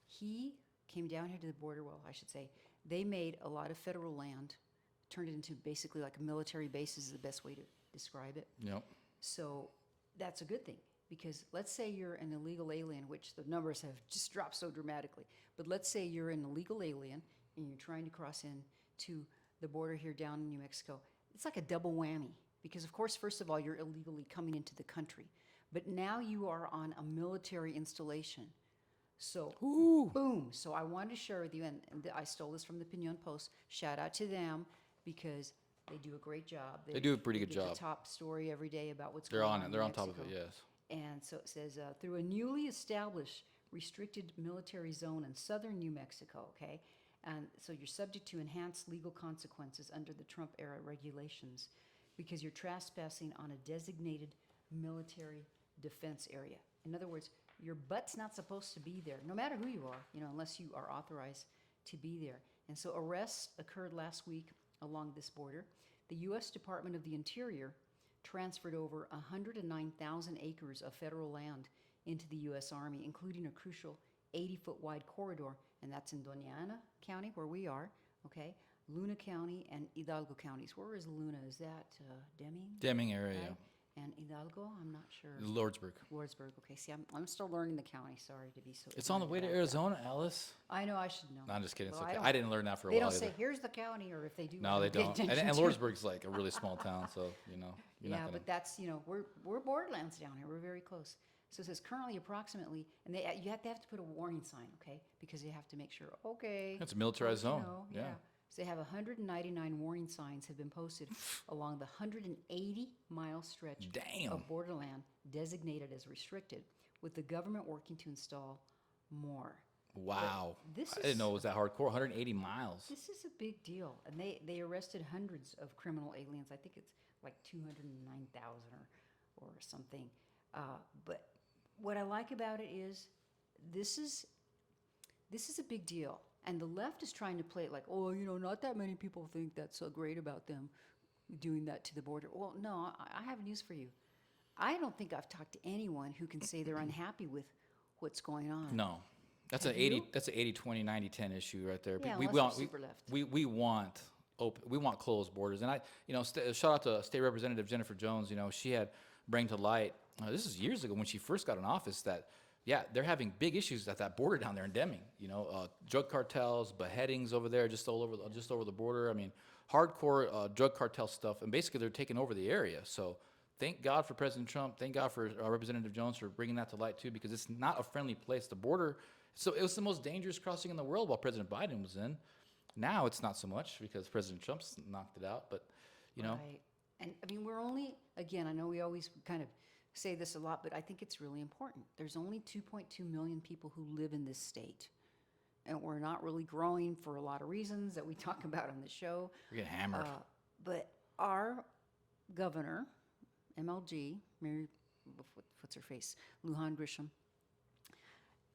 Speaker 1: he came down here to the border. Well, I should say, they made a lot of federal land, turned it into basically like a military base is the best way to describe it.
Speaker 2: Yep.
Speaker 1: So that's a good thing, because let's say you're an illegal alien, which the numbers have just dropped so dramatically. But let's say you're an illegal alien and you're trying to cross in to the border here down in New Mexico. It's like a double whammy, because of course, first of all, you're illegally coming into the country, but now you are on a military installation. So, boom. So I wanted to share with you, and I stole this from the Pinon Post. Shout out to them, because they do a great job.
Speaker 2: They do a pretty good
Speaker 1: get
Speaker 2: job.
Speaker 1: The top story every day about what's
Speaker 2: They're
Speaker 1: going
Speaker 2: on
Speaker 1: on.
Speaker 2: it. They're
Speaker 1: in
Speaker 2: on top of it.
Speaker 1: Mexico.
Speaker 2: Yes.
Speaker 1: And so it says, through a newly established restricted military zone in southern New Mexico, okay? And so you're subject to enhanced legal consequences under the Trump-era regulations because you're trespassing on a designated military defense area. In other words, your butt's not supposed to be there, no matter who you are, unless you are authorized to be there. And so arrests occurred last week along this border. The U.S. Department of the Interior transferred over 109,000 acres of federal land into the U.S. Army, including a crucial 80-foot wide corridor, and that's in Doña Ana County, where we are, okay? Luna County and Hidalgo counties. Where is Luna? Is that Deming?
Speaker 2: Deming area,
Speaker 1: Okay.
Speaker 2: yeah.
Speaker 1: And Hidalgo? I'm not sure.
Speaker 2: Lordsburg.
Speaker 1: Lordsburg. Okay, see, I'm still learning the county. Sorry to be so.
Speaker 2: It's on the way to
Speaker 1: ignorant about
Speaker 2: Arizona, Alice.
Speaker 1: that. I know, I should know.
Speaker 2: No, I'm just kidding. It's
Speaker 1: Well,
Speaker 2: okay.
Speaker 1: don't-
Speaker 2: I didn't learn that for a
Speaker 1: They
Speaker 2: while
Speaker 1: don't
Speaker 2: either.
Speaker 1: say, here's the county, or if they do.
Speaker 2: No,
Speaker 1: I
Speaker 2: they
Speaker 1: pay
Speaker 2: don't. And
Speaker 1: attention to.
Speaker 2: Lordsburg's like a really small town, so you're
Speaker 1: Yeah,
Speaker 2: not gonna.
Speaker 1: but that's, we're borderlands down here. We're very close. So it says currently approximately, and they have to put a warning sign, okay? Because they have to make sure, okay.
Speaker 2: It's a militarized
Speaker 1: let you
Speaker 2: zone.
Speaker 1: know,
Speaker 2: Yeah.
Speaker 1: So they have 199 warning signs have been posted along the 180-mile stretch
Speaker 2: Damn.
Speaker 1: of borderland designated as restricted, with the government working to install more.
Speaker 2: Wow.
Speaker 1: this
Speaker 2: I didn't
Speaker 1: is-
Speaker 2: know it was that hardcore. 180 miles.
Speaker 1: This is a big deal, and they arrested hundreds of criminal aliens. I think it's like 209,000 or something. But what I like about it is this is a big deal, and the left is trying to play it like, oh, not that many people think that's so great about them doing that to the border. Well, no, I have news for you. I don't think I've talked to anyone who can say they're unhappy with what's going on.
Speaker 2: No. That's
Speaker 1: Have
Speaker 2: an 80.
Speaker 1: you?
Speaker 2: That's an 80-20, 90-10 issue right there.
Speaker 1: Yeah,
Speaker 2: we
Speaker 1: unless
Speaker 2: want
Speaker 1: you're super left.
Speaker 2: we want open. We want closed borders. And shout out to State Representative Jennifer Jones. She had bring to light. This is years ago when she first got in office. That they're having big issues at that border down there in Deming. Drug cartels, beheadings over there, just over the border. I mean, hardcore drug cartel stuff, and basically they're taking over the area. So. Thank God for President Trump. Thank God for Representative Jones for bringing that to light too, because it's not a friendly place. The border, so it was the most dangerous crossing in the world while President Biden was in. Now it's not so much because President Trump's knocked it out. But
Speaker 1: Right. And I mean, we're only, again, I know we always kind of say this a lot, but I think it's really important. There's only 2.2 million people who live in this state. And we're not really growing for a lot of reasons that we talk about on the show.
Speaker 2: We get hammered.
Speaker 1: But our governor, MLG, Mary, what's her face? Lujan Grisham,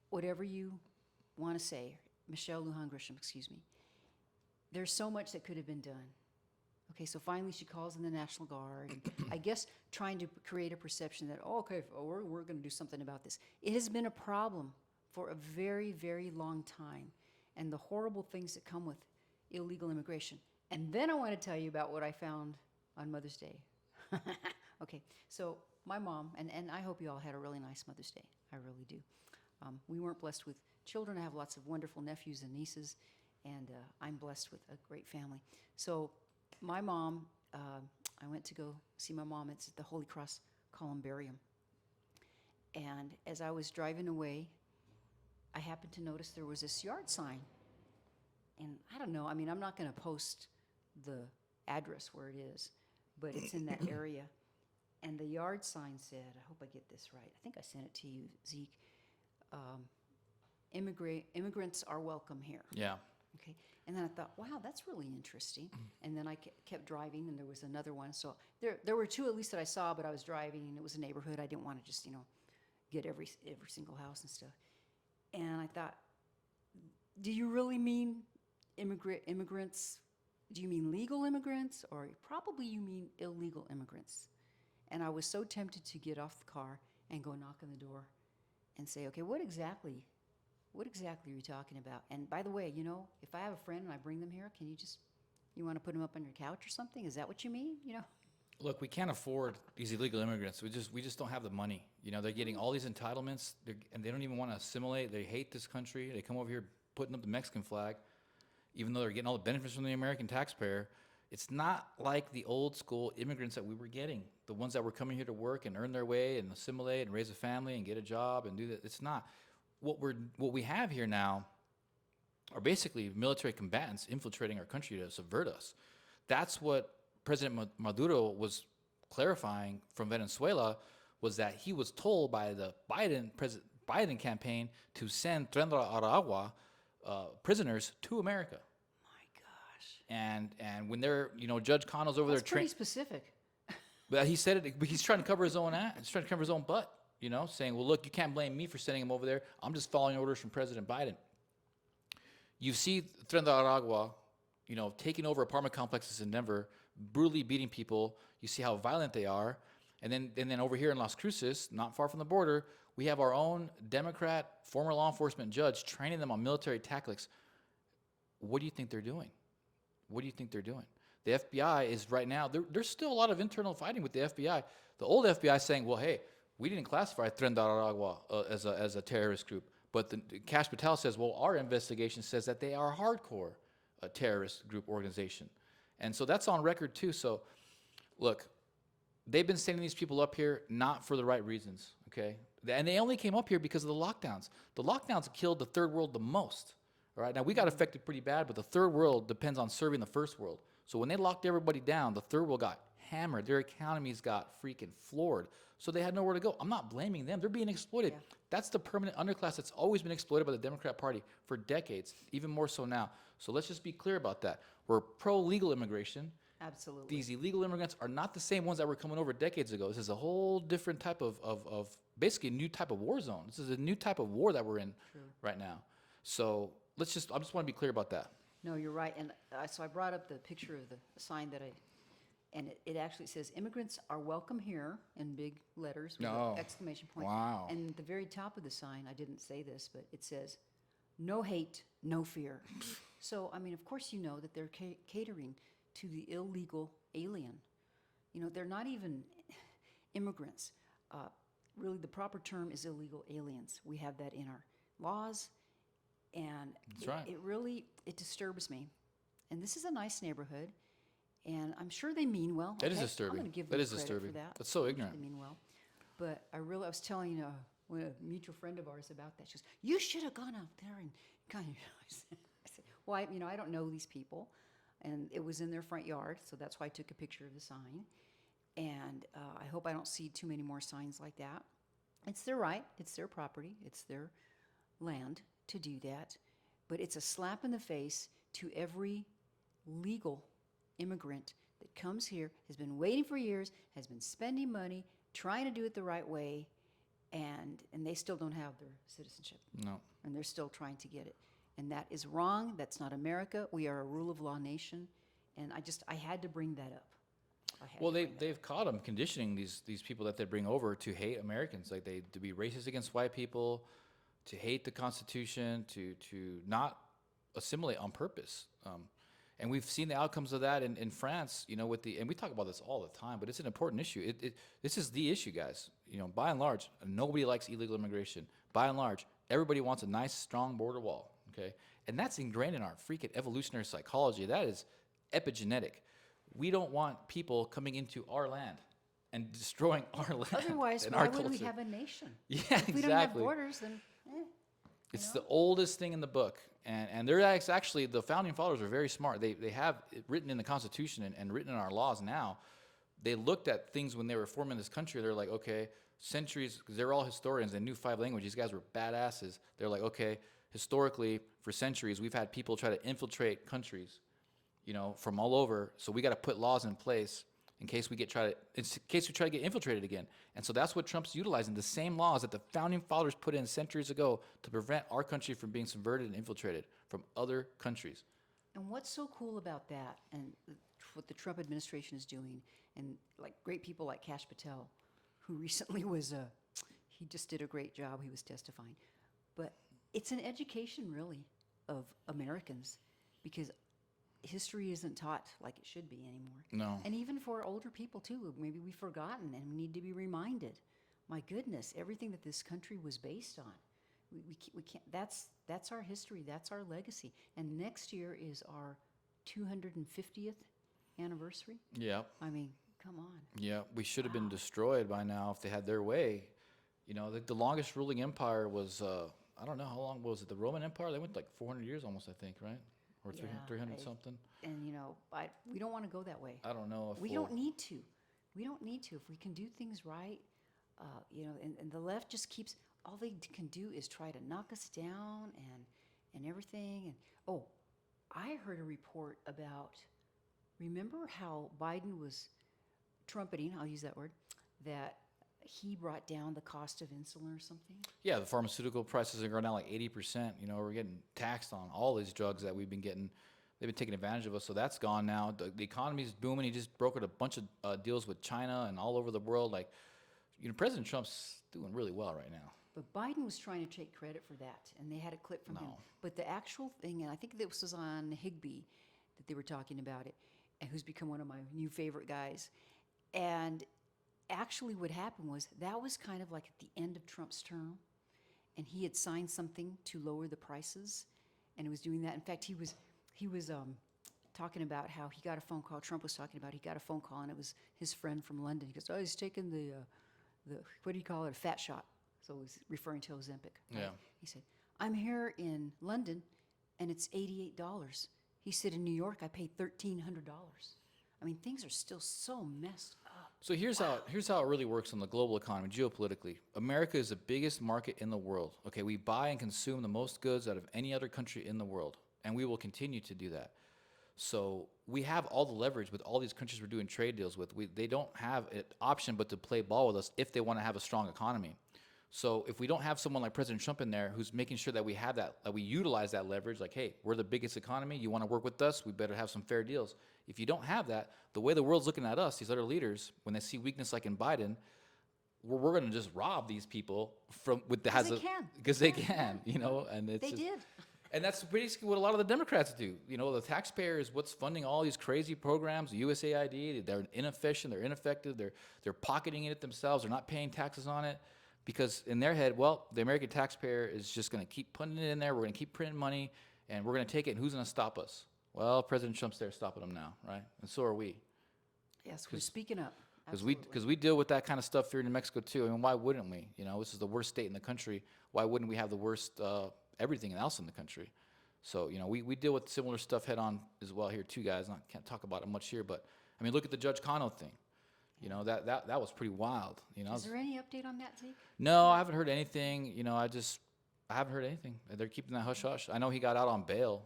Speaker 1: whatever you want to say, Michelle Lujan Grisham, excuse me, there's so much that could have been done. Okay, so finally she calls in the National Guard, and I guess trying to create a perception that, we're going to do something about this. It has been a problem for a very, very long time, and the horrible things that come with illegal immigration. And then I want to tell you about what I found on Mother's Day. Okay, so my mom, and I hope you all had a really nice Mother's Day. I really do. We weren't blessed with children. I have lots of wonderful nephews and nieces, and I'm blessed with a great family. So my mom, I went to go see my mom. It's at the Holy Cross Columbarium. And as I was driving away, I happened to notice there was this yard sign. And I don't know, I mean, I'm not going to post the address where it is, but it's in that area. And the yard sign said, I hope I get this right. I think I sent it to you, Zeke. Immigrants are welcome here.
Speaker 2: Yeah.
Speaker 1: Okay. And then I thought, wow, that's really interesting. And then I kept driving, and there was another one. So there were two at least that I saw, but I was driving, and it was a neighborhood. I didn't want to just, get every single house and stuff. And I thought, do you really mean immigrants? Do you mean legal immigrants, or probably you mean illegal immigrants? And I was so tempted to get off the car and go knock on the door and say, okay, what exactly are you talking about? And by the way, if I have a friend and I bring them here, you want to put them up on your couch or something? Is that what you mean?
Speaker 2: Look, we can't afford these illegal immigrants. We just don't have the money. They're getting all these entitlements, and they don't even want to assimilate. They hate this country. They come over here putting up the Mexican flag, even though they're getting all the benefits from the American taxpayer. It's not like the old school immigrants that we were getting, the ones that were coming here to work and earn their way and assimilate and raise a family and get a job and do that. It's not. What we have here now are basically military combatants infiltrating our country to subvert us. That's what President Maduro was clarifying from Venezuela, was that he was told by the Biden campaign to send Tren de Aragua prisoners to America. And when they're, Judge Connell's over there.
Speaker 1: That's pretty specific.
Speaker 2: But he said it. He's trying to cover his own ass. He's trying to cover his own butt. Saying, well, look, you can't blame me for sending him over there. I'm just following orders from President Biden. You see Tren de Aragua, taking over apartment complexes in Denver, brutally beating people. You see how violent they are. And then over here in Las Cruces, not far from the border, we have our own Democrat former law enforcement judge training them on military tactics. What do you think they're doing? What do you think they're doing? The FBI is right now, there's still a lot of internal fighting with the FBI. The old FBI is saying, well, hey, we didn't classify Tren de Aragua as a terrorist group. But Kash Patel says, well, our investigation says that they are a hardcore terrorist group organization. And so that's on record too. So look, they've been sending these people up here not for the right reasons, okay? And they only came up here because of the lockdowns. The lockdowns killed the third world the most. All right, now we got affected pretty bad, but the third world depends on serving the first world. So when they locked everybody down, the third world got hammered. Their economies got freaking floored. So they had nowhere to go. I'm not blaming them. They're being exploited. Yeah. That's the permanent underclass that's always been exploited by the Democrat Party for decades, even more so now. So let's just be clear about that. We're pro-legal immigration.
Speaker 1: Absolutely.
Speaker 2: These illegal immigrants are not the same ones that were coming over decades ago. This is a whole different type of basically a new type of war zone. This is a new type of war that we're in right now. So I just want to be clear about that.
Speaker 1: No, you're right. And so I brought up the picture of the sign and it actually says, immigrants are welcome here in big letters with an exclamation point.
Speaker 2: Wow.
Speaker 1: And at the very top of the sign, I didn't say this, but it says, no hate, no fear. So, I mean, of course you know that they're catering to the illegal alien. They're not even immigrants. Really, the proper term is illegal aliens. We have that in our laws. And it disturbs me. And this is a nice neighborhood, and I'm sure they mean well.
Speaker 2: That is disturbing.
Speaker 1: I'm going to give them credit for that.
Speaker 2: That's so ignorant.
Speaker 1: They mean well. But I was telling a mutual friend of ours about that. She goes, you should have gone out there and kind of, I said, well, I don't know these people. And it was in their front yard, so that's why I took a picture of the sign. And I hope I don't see too many more signs like that. It's their right, it's their property, it's their land to do that. But it's a slap in the face to every legal immigrant that comes here, has been waiting for years, has been spending money, trying to do it the right way, and they still don't have their citizenship.
Speaker 2: No.
Speaker 1: And they're still trying to get it. And that is wrong. That's not America. We are a rule of law nation. And I had to bring that up.
Speaker 2: Well, they've caught them conditioning these people that they bring over to hate Americans, like to be racist against white people, to hate the Constitution, to not assimilate on purpose. And we've seen the outcomes of that in France, and we talk about this all the time, but it's an important issue. This is the issue, guys. By and large, nobody likes illegal immigration. By and large, everybody wants a nice, strong border wall, okay? And that's ingrained in our freaking evolutionary psychology. That is epigenetic. We don't want people coming into our land and destroying our land.
Speaker 1: Otherwise,
Speaker 2: and
Speaker 1: why
Speaker 2: our
Speaker 1: would we
Speaker 2: culture.
Speaker 1: have a nation?
Speaker 2: Yeah,
Speaker 1: If we don't have
Speaker 2: exactly.
Speaker 1: borders, then
Speaker 2: It's the oldest thing in the book, and they're actually the founding fathers are very smart. They have it written in the Constitution and written in our laws now. They looked at things when they were forming this country. They're like, okay, centuries, because they're all historians. They knew 5 languages. These guys were badasses. They're like, okay, historically for centuries we've had people try to infiltrate countries, from all over. So we got to put laws in place in case we try to get infiltrated again. And so that's what Trump's utilizing, the same laws that the founding fathers put in centuries ago to prevent our country from being subverted and infiltrated from other countries.
Speaker 1: And what's so cool about that and what the Trump administration is doing, and like great people like Kash Patel, who recently he just did a great job, he was testifying. But it's an education, really, of Americans, because history isn't taught like it should be anymore.
Speaker 2: No.
Speaker 1: And even for older people, too, maybe we've forgotten and we need to be reminded. My goodness, everything that this country was based on. We can't, that's our history, that's our legacy. And next year is our 250th anniversary.
Speaker 2: Yeah.
Speaker 1: I mean, come on.
Speaker 2: Yeah, we should have been destroyed by now if they had their way. The longest ruling empire was, I don't know, how long was it? The Roman Empire? They went like 400 years almost, I think, right? Or 300 something?
Speaker 1: And, we don't want to go that way.
Speaker 2: I don't know if
Speaker 1: We don't need to. We don't need to. If we can do things right, and the left just keeps, all they can do is try to knock us down and everything. And, I heard a report about, remember how Biden was trumpeting, I'll use that word, that he brought down the cost of insulin or something?
Speaker 2: Yeah, the pharmaceutical prices are going down like 80%. We're getting taxed on all these drugs that we've been getting. They've been taking advantage of us, so that's gone now. The economy's booming. He just brokered a bunch of deals with China and all over the world. Like, President Trump's doing really well right now.
Speaker 1: But Biden was trying to take credit for that, and they had a clip from him. But the actual thing, and I think this was on Higbee that they were talking about it, and who's become one of my new favorite guys. And actually what happened was that was kind of like at the end of Trump's term, and he had signed something to lower the prices, and he was doing that. In fact, he was talking about how he got a phone call. Trump was talking about he got a phone call, and it was his friend from London. He goes, "Oh, he's taking the what do you call it, a fat shot." So he's referring to Ozempic. Right?
Speaker 2: Yeah.
Speaker 1: He said, "I'm here in London, and it's $88." He said, "In New York, I paid $1,300." I mean, things are still so messed up.
Speaker 2: So here's how it really works on the global economy, geopolitically. America is the biggest market in the world. Okay, we buy and consume the most goods out of any other country in the world, and we will continue to do that. So we have all the leverage with all these countries we're doing trade deals with. They don't have an option but to play ball with us if they want to have a strong economy. So if we don't have someone like President Trump in there who's making sure that we have that we utilize that leverage, like, hey, we're the biggest economy, you want to work with us, we better have some fair deals. If you don't have that, the way the world's looking at us, these other leaders, when they see weakness like in Biden, we're going to just rob these people from with the because they can, and it's
Speaker 1: They did.
Speaker 2: And that's basically what a lot of the Democrats do. The taxpayer is what's funding all these crazy programs, the USAID. They're inefficient, they're ineffective, they're pocketing it themselves, they're not paying taxes on it. Because in their head, well, the American taxpayer is just going to keep putting it in there. We're going to keep printing money, and we're going to take it. And who's going to stop us? Well, President Trump's there stopping them now, right? And so are we.
Speaker 1: Yes, we're speaking up.
Speaker 2: Because we deal with that kind of stuff here in New Mexico too. I mean, why wouldn't we? This is the worst state in the country. Why wouldn't we have the worst everything else in the country? So we deal with similar stuff head on as well here too, guys. I can't talk about it much here, but I mean, look at the Judge Cano thing. You know, that was pretty wild. You know,
Speaker 1: Is there any update on that, Zeke?
Speaker 2: no, I haven't heard anything. You know, I haven't heard anything. They're keeping that hush hush. I know he got out on bail.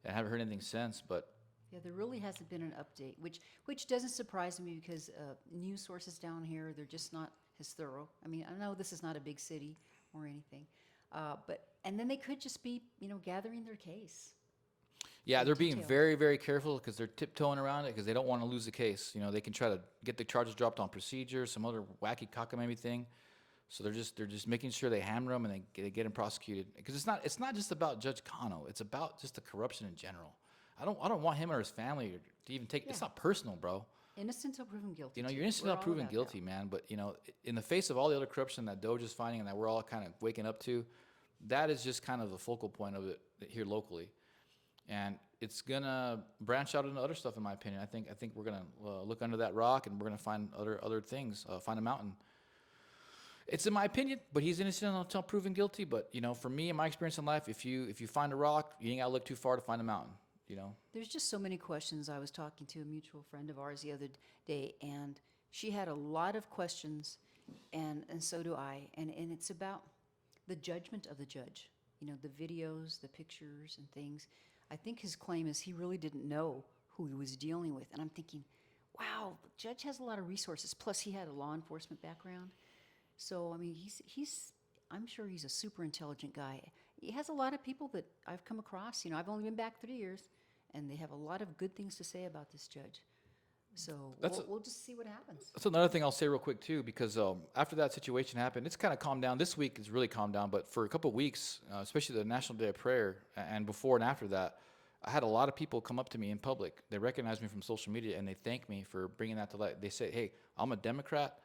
Speaker 2: I haven't heard anything since, but
Speaker 1: Yeah, there really hasn't been an update, which doesn't surprise me because news sources down here, they're just not as thorough. I mean, I know this is not a big city or anything, and then they could just be, gathering their case.
Speaker 2: yeah,
Speaker 1: in
Speaker 2: they're being
Speaker 1: detail.
Speaker 2: very, very careful because they're tiptoeing around it because they don't want to lose the case. You know, they can try to get the charges dropped on procedure, some other wacky cockamamie thing. So they're just making sure they hammer them and they get them prosecuted because it's not just about Judge Cano. It's about just the corruption in general. I don't want him or his family to even take. It's
Speaker 1: Yeah.
Speaker 2: not personal, bro.
Speaker 1: Innocent until proven guilty.
Speaker 2: You know,
Speaker 1: too.
Speaker 2: you're innocent
Speaker 1: We're
Speaker 2: until
Speaker 1: all
Speaker 2: proven
Speaker 1: about
Speaker 2: guilty, man. But you know, in the face of all the other corruption that Doge is finding and that we're all kind of waking up to, that is just kind of the focal point of it here locally, and it's gonna branch out into other stuff, in my opinion. I think we're gonna look under that rock and we're gonna find other things, find a mountain. It's in my opinion, but he's innocent until proven guilty. But you know, for me, in my experience in life, if you find a rock, you ain't gotta look too far to find a mountain. You know.
Speaker 1: There's just so many questions. I was talking to a mutual friend of ours the other day, and she had a lot of questions, and so do I. And it's about the judgment of the judge. You know, the videos, the pictures, and things. I think his claim is he really didn't know who he was dealing with. And I'm thinking, wow, the judge has a lot of resources. Plus, he had a law enforcement background. So, I mean, I'm sure he's a super intelligent guy. He has a lot of people that I've come across. You know, I've only been back 3 years, and they have a lot of good things to say about this judge. So we'll just see what happens.
Speaker 2: That's another thing I'll say real quick too, because after that situation happened, it's kind of calmed down. This week it's really calmed down, but for a couple of weeks, especially the National Day of Prayer, and before and after that, I had a lot of people come up to me in public. They recognize me from social media and they thank me for bringing that to light. They say, "Hey, I'm a Democrat,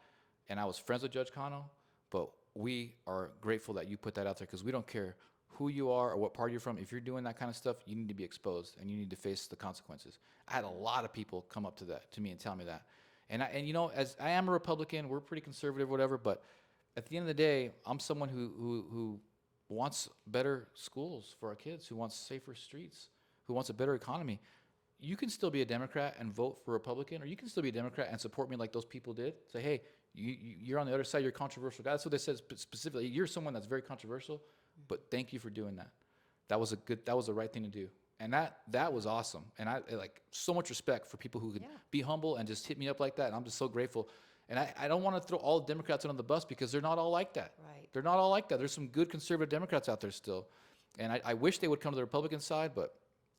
Speaker 2: and I was friends with Judge Cano, but we are grateful that you put that out there because we don't care who you are or what party you're from. If you're doing that kind of stuff, you need to be exposed and you need to face the consequences." I had a lot of people come up to me and tell me that. And you know, as I am a Republican, we're pretty conservative, whatever, but at the end of the day, I'm someone who wants better schools for our kids, who wants safer streets, who wants a better economy. You can still be a Democrat and vote for Republican, or you can still be a Democrat and support me like those people did. Say, hey, you're on the other side, you're a controversial guy. That's what they said specifically. You're someone that's very controversial, but thank you for doing that. That was the right thing to do. And that was awesome. And I like so much respect for people who could be humble and just hit me up like that. And I'm just so grateful. And I don't want to throw all Democrats under the bus because they're not all like that.
Speaker 1: Right.
Speaker 2: They're not all like that. There's some good conservative Democrats out there still. And I wish they would come to the Republican side, but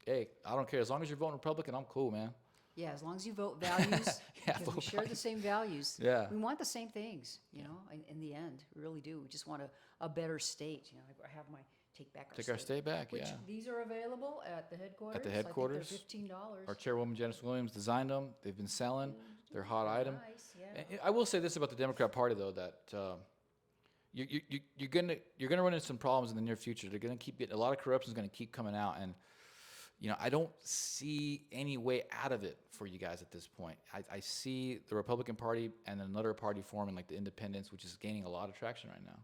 Speaker 2: hey, I don't care. As long as you're voting Republican, I'm cool, man.
Speaker 1: Yeah, as long as you vote values, because we
Speaker 2: vote
Speaker 1: share the
Speaker 2: values.
Speaker 1: same values.
Speaker 2: Yeah.
Speaker 1: We want the same things, in the end. We really do. We just want a better state. You know, I have my Take Back Our State.
Speaker 2: Take our state back,
Speaker 1: Which
Speaker 2: yeah.
Speaker 1: these are available at the headquarters.
Speaker 2: headquarters.
Speaker 1: I think they're $15.
Speaker 2: Our chairwoman, Janice Williams, designed them. They've been selling. They're a hot item.
Speaker 1: Nice, yeah.
Speaker 2: And I will say this about the Democrat Party, though, that you're gonna run into some problems in the near future. They're gonna keep getting a lot of corruption is gonna keep coming out, and you know I don't see any way out of it for you guys at this point. I see the Republican Party and another party forming, like the Independents, which is gaining a lot of traction right now.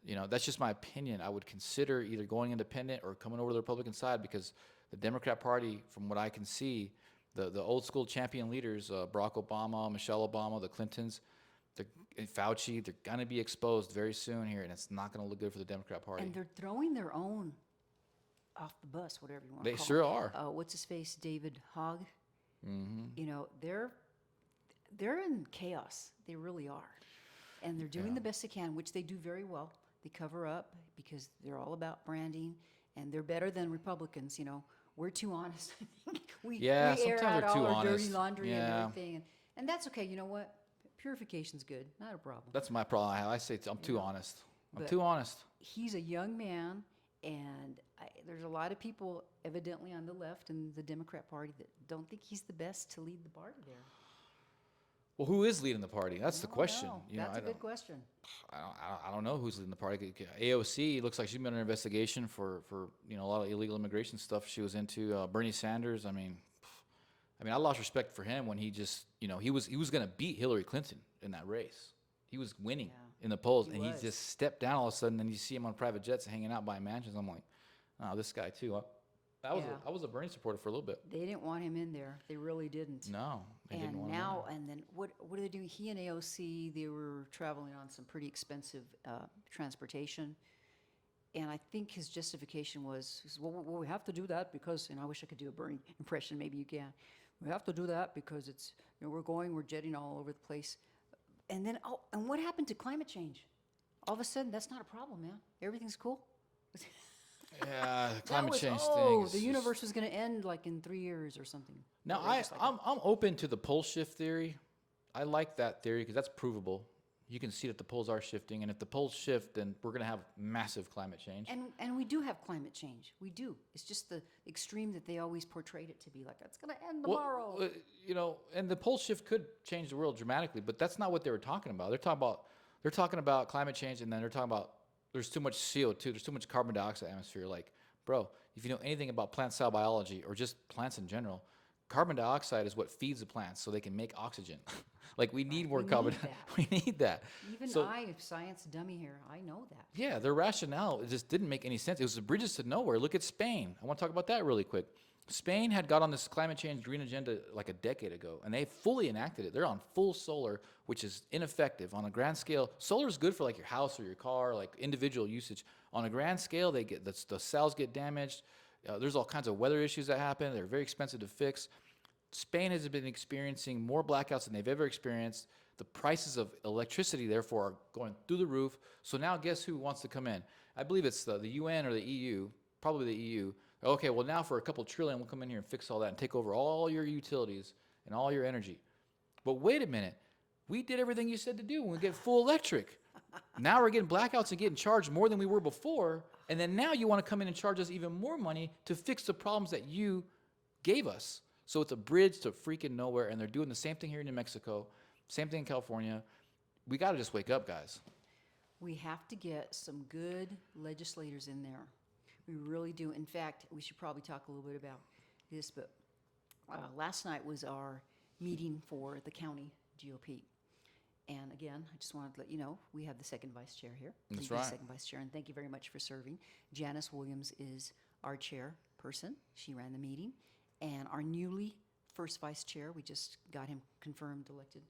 Speaker 2: You know, that's just my opinion. I would consider either going independent or coming over to the Republican side because the Democrat Party, from what I can see, the old school champion leaders, Barack Obama, Michelle Obama, the Clintons, and Fauci, they're going to be exposed very soon here, and it's not going to look good for the Democrat Party.
Speaker 1: And they're throwing their own off the bus, whatever you want to
Speaker 2: They
Speaker 1: call
Speaker 2: sure
Speaker 1: it.
Speaker 2: are.
Speaker 1: What's his face? David Hogg.
Speaker 2: Mm-hmm.
Speaker 1: You know, they're in chaos. They really are. And they're doing the best they can, which they do very well. They cover up because they're all about branding, and they're better than Republicans. You know, we're too honest. we air
Speaker 2: sometimes
Speaker 1: out
Speaker 2: they're
Speaker 1: all
Speaker 2: too
Speaker 1: our dirty
Speaker 2: honest.
Speaker 1: laundry and
Speaker 2: Yeah.
Speaker 1: everything, and that's okay. You know what? Purification's good, not a problem.
Speaker 2: That's my problem. I say I'm too honest. I'm
Speaker 1: But-
Speaker 2: too honest.
Speaker 1: He's a young man, and there's a lot of people evidently on the left and the Democrat Party that don't think he's the best to lead the party there.
Speaker 2: Well, who is leading the party? That's the
Speaker 1: I don't
Speaker 2: question.
Speaker 1: know.
Speaker 2: You know,
Speaker 1: That's
Speaker 2: I
Speaker 1: a good
Speaker 2: don't-
Speaker 1: question.
Speaker 2: I don't know who's leading the party. AOC looks like she's been under investigation for you know a lot of illegal immigration stuff she was into. Bernie Sanders. I mean, I lost respect for him when he just he was going to beat Hillary Clinton in that race. He was winning in the polls,
Speaker 1: He
Speaker 2: and
Speaker 1: was.
Speaker 2: he just stepped down all of a sudden. And you see him on private jets hanging out by mansions. I'm like, oh, this guy too. Huh?
Speaker 1: Yeah.
Speaker 2: I was a Bernie supporter for a little bit.
Speaker 1: They didn't want him in there. They really didn't.
Speaker 2: No, they didn't
Speaker 1: And
Speaker 2: want
Speaker 1: now, and then what are they doing? He and AOC, they were traveling on some pretty expensive transportation. And I think his justification was, he says, well, we have to do that because, and I wish I could do a Bernie impression, maybe you can. We have to do that because it's, we're jetting all over the place. And then, and what happened to climate change? All of a sudden, that's not a problem, man. Everything's cool.
Speaker 2: Yeah, the
Speaker 1: That
Speaker 2: climate
Speaker 1: was,
Speaker 2: change
Speaker 1: oh,
Speaker 2: thing.
Speaker 1: the
Speaker 2: is just-
Speaker 1: universe was going to end like in 3 years or something.
Speaker 2: Now
Speaker 1: Outrageous like that.
Speaker 2: I'm open to the pole shift theory. I like that theory because that's provable. You can see that the poles are shifting, and if the poles shift, then we're going to have massive climate change.
Speaker 1: And we do have climate change. We do. It's just the extreme that they always portrayed it to be like it's going to end tomorrow.
Speaker 2: Well, and the pole shift could change the world dramatically, but that's not what they were talking about. They're talking about climate change, and then they're talking about there's too much CO2, there's too much carbon dioxide in the atmosphere. Like, bro, if you know anything about plant cell biology or just plants in general, carbon dioxide is what feeds the plants so they can make oxygen. Like we need more
Speaker 1: We
Speaker 2: carbon.
Speaker 1: need that.
Speaker 2: We need that.
Speaker 1: Even
Speaker 2: So-
Speaker 1: I, a science dummy here, I know that.
Speaker 2: Yeah, their rationale it just didn't make any sense. It was the bridges to nowhere. Look at Spain. I want to talk about that really quick. Spain had got on this climate change green agenda like a decade ago, and they fully enacted it. They're on full solar, which is ineffective on a grand scale. Solar is good for like your house or your car, like individual usage. On a grand scale, they get the cells get damaged. There's all kinds of weather issues that happen. They're very expensive to fix. Spain has been experiencing more blackouts than they've ever experienced. The prices of electricity, therefore, are going through the roof. So now guess who wants to come in? I believe it's the UN or the EU, probably the EU. Okay, well now for a couple trillion, we'll come in here and fix all that and take over all your utilities and all your energy. But wait a minute. We did everything you said to do when we get full electric. Now we're getting blackouts and getting charged more than we were before. And then now you want to come in and charge us even more money to fix the problems that you gave us. So it's a bridge to freaking nowhere. And they're doing the same thing here in New Mexico, same thing in California. We got to just wake up, guys.
Speaker 1: We have to get some good legislators in there. We really do. In fact, we should probably talk a little bit about this, but last night was our meeting for the county GOP. And again, I just wanted to let you know, we have the second vice chair here.
Speaker 2: That's
Speaker 1: You're the
Speaker 2: right.
Speaker 1: Second vice chair, and thank you very much for serving. Janice Williams is our chairperson. She ran the meeting. And our newly first vice chair, we just got him confirmed, elected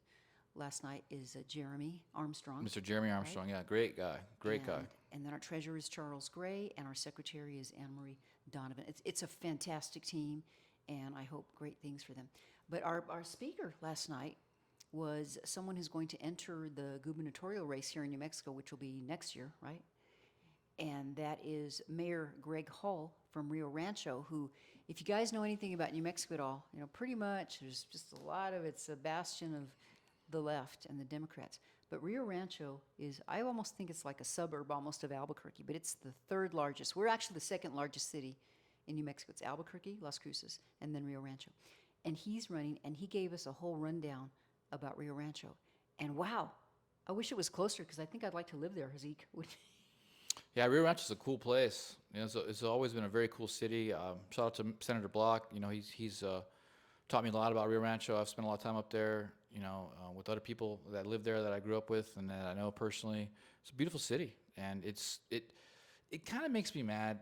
Speaker 1: last night, is Jeremy Armstrong.
Speaker 2: Mr. Jeremy Armstrong, yeah, great guy, great guy.
Speaker 1: And then our treasurer is Charles Gray, and our secretary is Anne Marie Donovan. It's a fantastic team, and I hope great things for them. But our speaker last night was someone who's going to enter the gubernatorial race here in New Mexico, which will be next year, right? And that is Mayor Greg Hull from Rio Rancho, who, if you guys know anything about New Mexico at all, pretty much there's just a lot of it's a bastion of the left and the Democrats. But Rio Rancho is, I almost think it's like a suburb almost of Albuquerque, but it's the third largest. We're actually the second largest city in New Mexico. It's Albuquerque, Las Cruces, and then Rio Rancho. And he's running, and he gave us a whole rundown about Rio Rancho. And wow, I wish it was closer because I think I'd like to live there, Zeke.
Speaker 2: Yeah, Rio Rancho is a cool place. It's always been a very cool city. Shout out to Senator Block. He's taught me a lot about Rio Rancho. I've spent a lot of time up there, with other people that live there that I grew up with and that I know personally. It's a beautiful city, and it kind of makes me mad.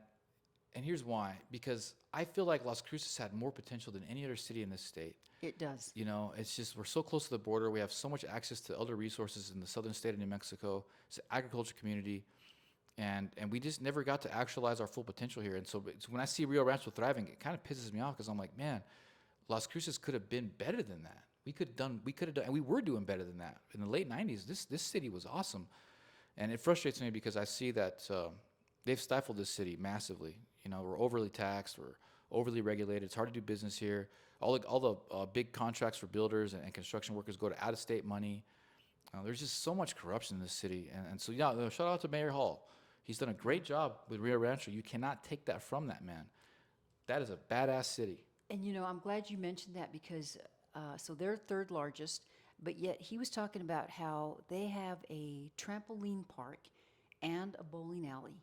Speaker 2: And here's why: because I feel like Las Cruces had more potential than any other city in this state.
Speaker 1: It does.
Speaker 2: It's just we're so close to the border. We have so much access to other resources in the southern state of New Mexico. It's an agriculture community. And we just never got to actualize our full potential here. And so when I see Rio Rancho thriving, it kind of pisses me off because I'm like, man, Las Cruces could have been better than that. We could have done, and we were doing better than that. In the late 90s, this city was awesome. And it frustrates me because I see that they've stifled this city massively. We're overly taxed, we're overly regulated. It's hard to do business here. All the big contracts for builders and construction workers go to out-of-state money. There's just so much corruption in this city. And so, yeah, shout out to Mayor Hall. He's done a great job with Rio Rancho. You cannot take that from that man. That is a badass city.
Speaker 1: And I'm glad you mentioned that because, so they're third largest, but yet he was talking about how they have a trampoline park and a bowling alley.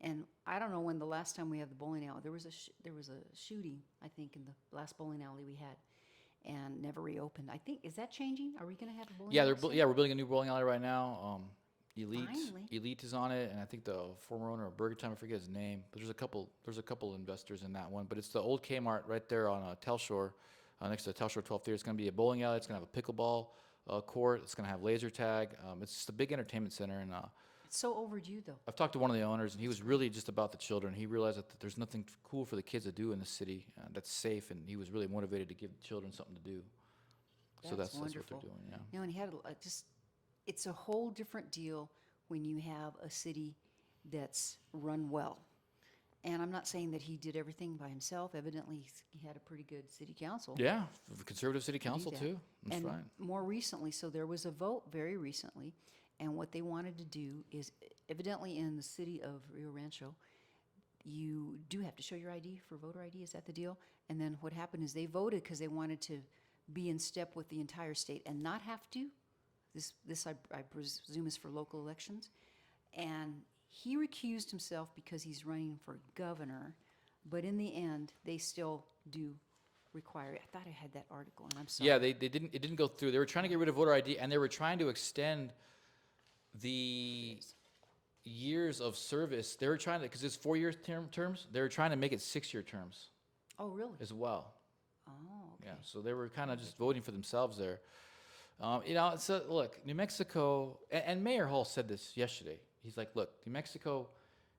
Speaker 1: And I don't know when the last time we had the bowling alley. There was a shooting, I think, in the last bowling alley we had, and never reopened. I think, is that changing? Are we going to have a bowling alley?
Speaker 2: Yeah, we're building a new bowling alley right now.
Speaker 1: Finally.
Speaker 2: Elite is on it, and I think the former owner of Burger Time, I forget his name, but there's a couple investors in that one. But it's the old Kmart right there on Telshore, next to the Telshore 12th Theater. It's going to be a bowling alley. It's going to have a pickleball court. It's going to have laser tag. It's just a big entertainment center, and
Speaker 1: It's so overdue, though.
Speaker 2: I've talked to one of the owners, and he was really just about the children. He realized that there's nothing cool for the kids to do in the city that's safe, and he was really motivated to give the children something to do. So that's what they're
Speaker 1: wonderful.
Speaker 2: doing. Yeah.
Speaker 1: You know, and he had it's a whole different deal when you have a city that's run well. And I'm not saying that he did everything by himself. Evidently, he had a pretty good city council.
Speaker 2: Yeah, the conservative city council
Speaker 1: that.
Speaker 2: too. That's
Speaker 1: And
Speaker 2: fine.
Speaker 1: more recently, so there was a vote very recently, and what they wanted to do is, evidently in the city of Rio Rancho, you do have to show your ID for voter ID. Is that the deal? And then what happened is they voted because they wanted to be in step with the entire state and not have to. This I presume is for local elections. And he recused himself because he's running for governor, but in the end, they still do require it. I thought I had that article, and I'm sorry.
Speaker 2: Yeah, they didn't. It didn't go through. They were trying to get rid of voter ID, and they were trying to extend the years of service. They were trying to, because it's 4-year terms. They were trying to make it 6-year terms
Speaker 1: Oh, really?
Speaker 2: as well.
Speaker 1: Oh, okay.
Speaker 2: Yeah, so they were kind of just voting for themselves there. You know, so look, New Mexico, and Mayor Hall said this yesterday. He's like, look, New Mexico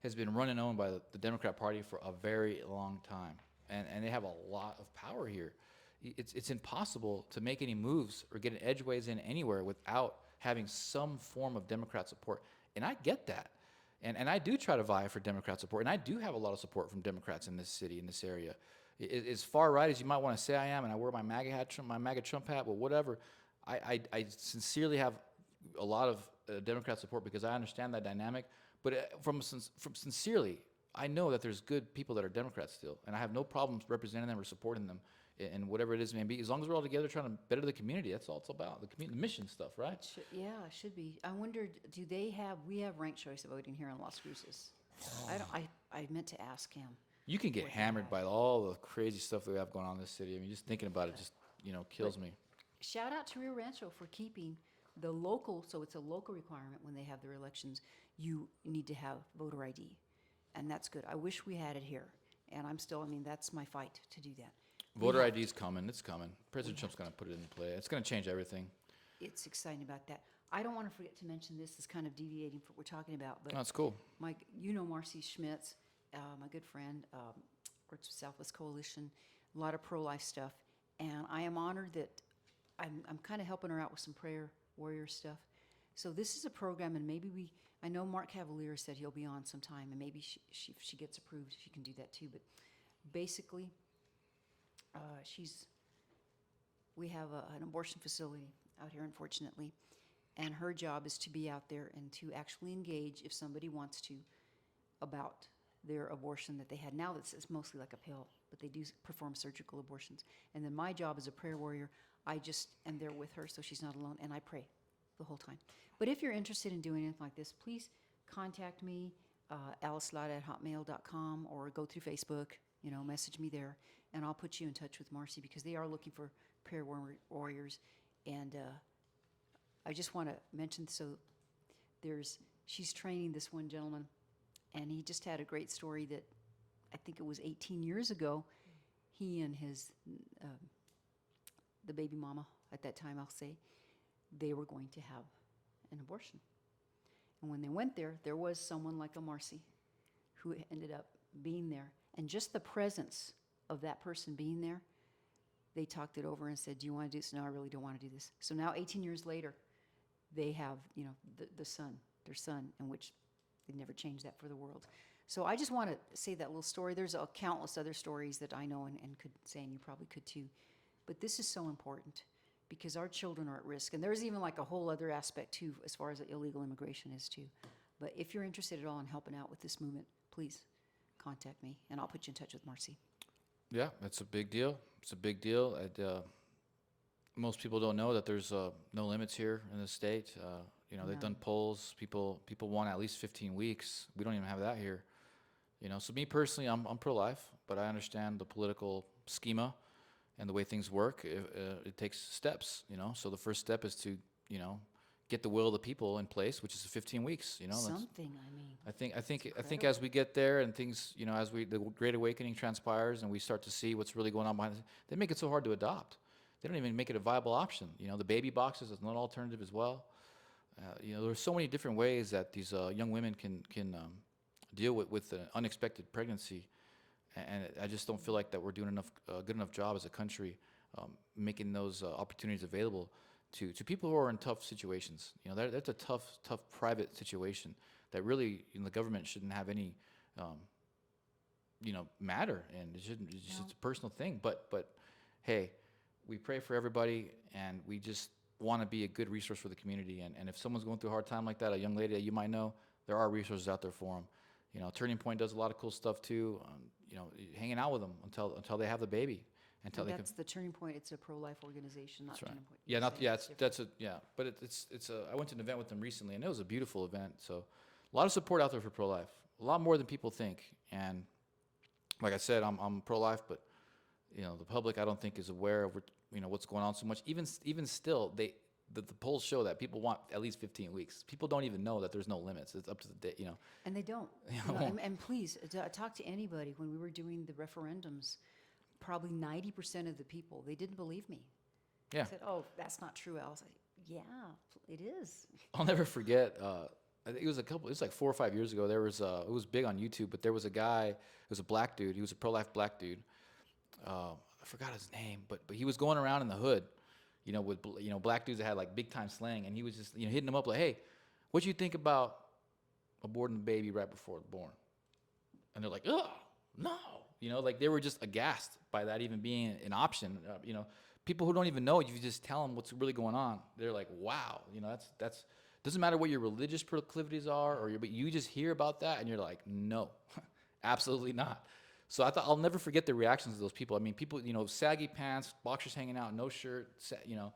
Speaker 2: has been run and owned by the Democrat Party for a very long time, and they have a lot of power here. It's impossible to make any moves or get an edgeways in anywhere without having some form of Democrat support. And I get that. And I do try to vie for Democrat support, and I do have a lot of support from Democrats in this city, in this area. As far right as you might want to say I am, and I wear my MAGA hat, my MAGA Trump hat, well, whatever, I sincerely have a lot of Democrat support because I understand that dynamic. But from sincerely, I know that there's good people that are Democrats still, and I have no problems representing them or supporting them in whatever it is may be. As long as we're all together trying to better the community, that's all it's about. The mission stuff, right?
Speaker 1: Yeah, it should be. I wondered, we have ranked choice voting here in Las Cruces. I meant to ask him.
Speaker 2: You can get
Speaker 1: What
Speaker 2: hammered
Speaker 1: have.
Speaker 2: by all the crazy stuff that we have going on in this city. I mean, just thinking about it just, kills me.
Speaker 1: Shout out to Rio Rancho for keeping the local, so it's a local requirement when they have their elections, you need to have voter ID. And that's good. I wish we had it here. And that's my fight to do that.
Speaker 2: Voter ID is coming. It's coming. President Trump's going to put it into play. It's going to change everything.
Speaker 1: It's exciting about that. I don't want to forget to mention this. It's kind of deviating from what we're talking about, but
Speaker 2: That's cool.
Speaker 1: Mike, Marcy Schmitz, my good friend, works with Southwest Coalition, a lot of pro-life stuff, and I am honored that I'm kind of helping her out with some prayer warrior stuff. So this is a program, and maybe I know Mark Cavalier said he'll be on sometime, and maybe if she gets approved, she can do that too. But basically, we have an abortion facility out here, unfortunately, and her job is to be out there and to actually engage if somebody wants to about their abortion that they had. Now it's mostly like a pill, but they do perform surgical abortions. And then my job as a prayer warrior, I just am there with her so she's not alone, and I pray the whole time. But if you're interested in doing anything like this, please contact me, alicelada@hotmail.com, or go through Facebook, message me there, and I'll put you in touch with Marcy because they are looking for prayer warriors. And I just want to mention, so she's training this one gentleman, and he just had a great story that I think it was 18 years ago. He and his, the baby mama at that time, I'll say, they were going to have an abortion. And when they went there, there was someone like a Marcy who ended up being there. And just the presence of that person being there, they talked it over and said, do you want to do this? No, I really don't want to do this. So now 18 years later, they have, their son, in which they never changed that for the world. So I just want to say that little story. There's countless other stories that I know and could say, and you probably could too. But this is so important because our children are at risk. And there's even like a whole other aspect too, as far as illegal immigration is too. But if you're interested at all in helping out with this movement, please contact me, and I'll put you in touch with Marcy.
Speaker 2: Yeah, it's a big deal. It's a big deal. Most people don't know that there's no limits here in the state. They've done polls. People want at least 15 weeks. We don't even have that here. So me personally, I'm pro-life, but I understand the political schema and the way things work. It takes steps. So the first step is to, get the will of the people in place, which is 15 weeks. You know,
Speaker 1: Something, I mean.
Speaker 2: I think as we get there and things, you know, as the Great Awakening transpires and we start to see what's really going on behind, they make it so hard to adopt. They don't even make it a viable option. You know, the baby boxes is not an alternative as well. You know, there's so many different ways that these young women can deal with an unexpected pregnancy, and I just don't feel like that we're doing enough good enough job as a country making those opportunities available to people who are in tough situations. You know, that's a tough private situation that really, you know, the government shouldn't have any you know, matter, and it shouldn't. It's just a personal thing. But hey, we pray for everybody, and we just want to be a good resource for the community. And if someone's going through a hard time like that, a young lady that you might know, there are resources out there for them. You know, Turning Point does a lot of cool stuff too. You know, hanging out with them until they have the baby, until
Speaker 1: That's the Turning Point. It's a pro-life organization, not
Speaker 2: That's right.
Speaker 1: Turning Point.
Speaker 2: Yeah, not
Speaker 1: USA,
Speaker 2: yeah.
Speaker 1: it's
Speaker 2: That's a yeah. But it's a. I went to an event with them recently, and it was a beautiful event. So, a lot of support out there for pro-life. A lot more than people think. And like I said, I'm pro-life, but you know, the public I don't think is aware of you know what's going on so much. Even still, the polls show that people want at least 15 weeks. People don't even know that there's no limits. It's up to the day. You know.
Speaker 1: And they don't.
Speaker 2: You
Speaker 1: You know,
Speaker 2: know.
Speaker 1: and please, talk to anybody. When we were doing the referendums, probably 90% of the people, they didn't believe me.
Speaker 2: Yeah.
Speaker 1: They said, oh, that's not true. I was like, yeah, it is.
Speaker 2: I'll never forget. I think it was it was like 4 or 5 years ago. There was it was big on YouTube, but there was a guy. It was a black dude. He was a pro-life black dude. I forgot his name, but he was going around in the hood, you know, with you know black dudes that had like big time slang, and he was just hitting them up like, hey, what do you think about aborting the baby right before it's born? And they're like, oh no, you know, like they were just aghast by that even being an option. You know, people who don't even know, if you just tell them what's really going on, they're like, wow, you know, that's doesn't matter what your religious proclivities are but you just hear about that and you're like, no, absolutely not. So I'll never forget the reactions of those people. I mean, people, you know, saggy pants, boxers hanging out, no shirt, you know,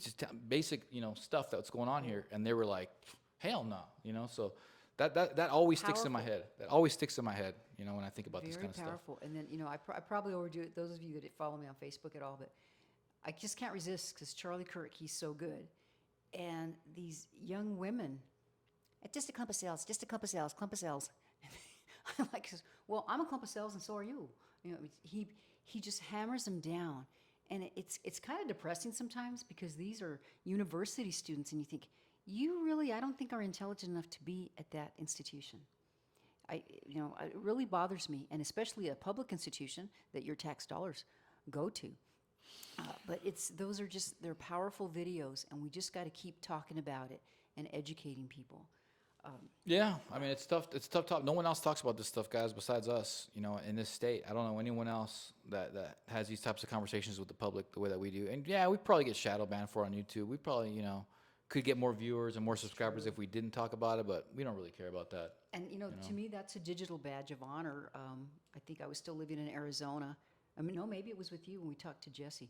Speaker 2: just basic, you know, stuff that's going on here, and they were like, hell no, you know. So that always sticks in my head. That always sticks in my head, you know, when I think about this kind of
Speaker 1: Very
Speaker 2: stuff.
Speaker 1: powerful. And then, you know, I probably overdo it. Those of you that follow me on Facebook at all, but I just can't resist because Charlie Kirk, he's so good. And these young women, just a clump of cells, just a clump of cells, clump of cells. I'm like, well, I'm a clump of cells, and so are you. You know, he just hammers them down, and it's kind of depressing sometimes because these are university students, and you think, you really, I don't think are intelligent enough to be at that institution. You know, it really bothers me, and especially a public institution that your tax dollars go to. But they're powerful videos, and we just got to keep talking about it and educating people.
Speaker 2: Yeah, I mean, it's tough. It's tough talk. No one else talks about this stuff, guys, besides us. You know, in this state, I don't know anyone else that has these types of conversations with the public the way that we do. And yeah, we probably get shadow banned for on YouTube. We probably, you know, could get more viewers and more subscribers if we didn't talk about it, but we don't really care about that.
Speaker 1: And you know, to me, that's a digital badge of honor. I think I was still living in Arizona. I mean, no, maybe it was with you when we talked to Jesse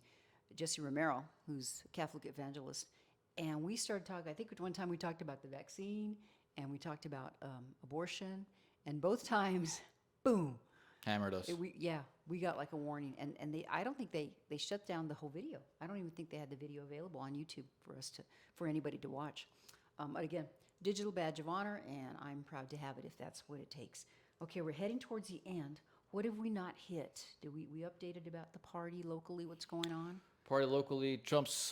Speaker 1: Romero, who's a Catholic evangelist, and we started talking. I think one time we talked about the vaccine, and we talked about abortion, and both times, boom,
Speaker 2: Hammered us.
Speaker 1: we got like a warning, and I don't think they shut down the whole video. I don't even think they had the video available on YouTube for anybody to watch. But again, digital badge of honor, and I'm proud to have it if that's what it takes. Okay, we're heading towards the end. What have we not hit? Did we updated about the party locally? What's going on?
Speaker 2: Party locally. Trump's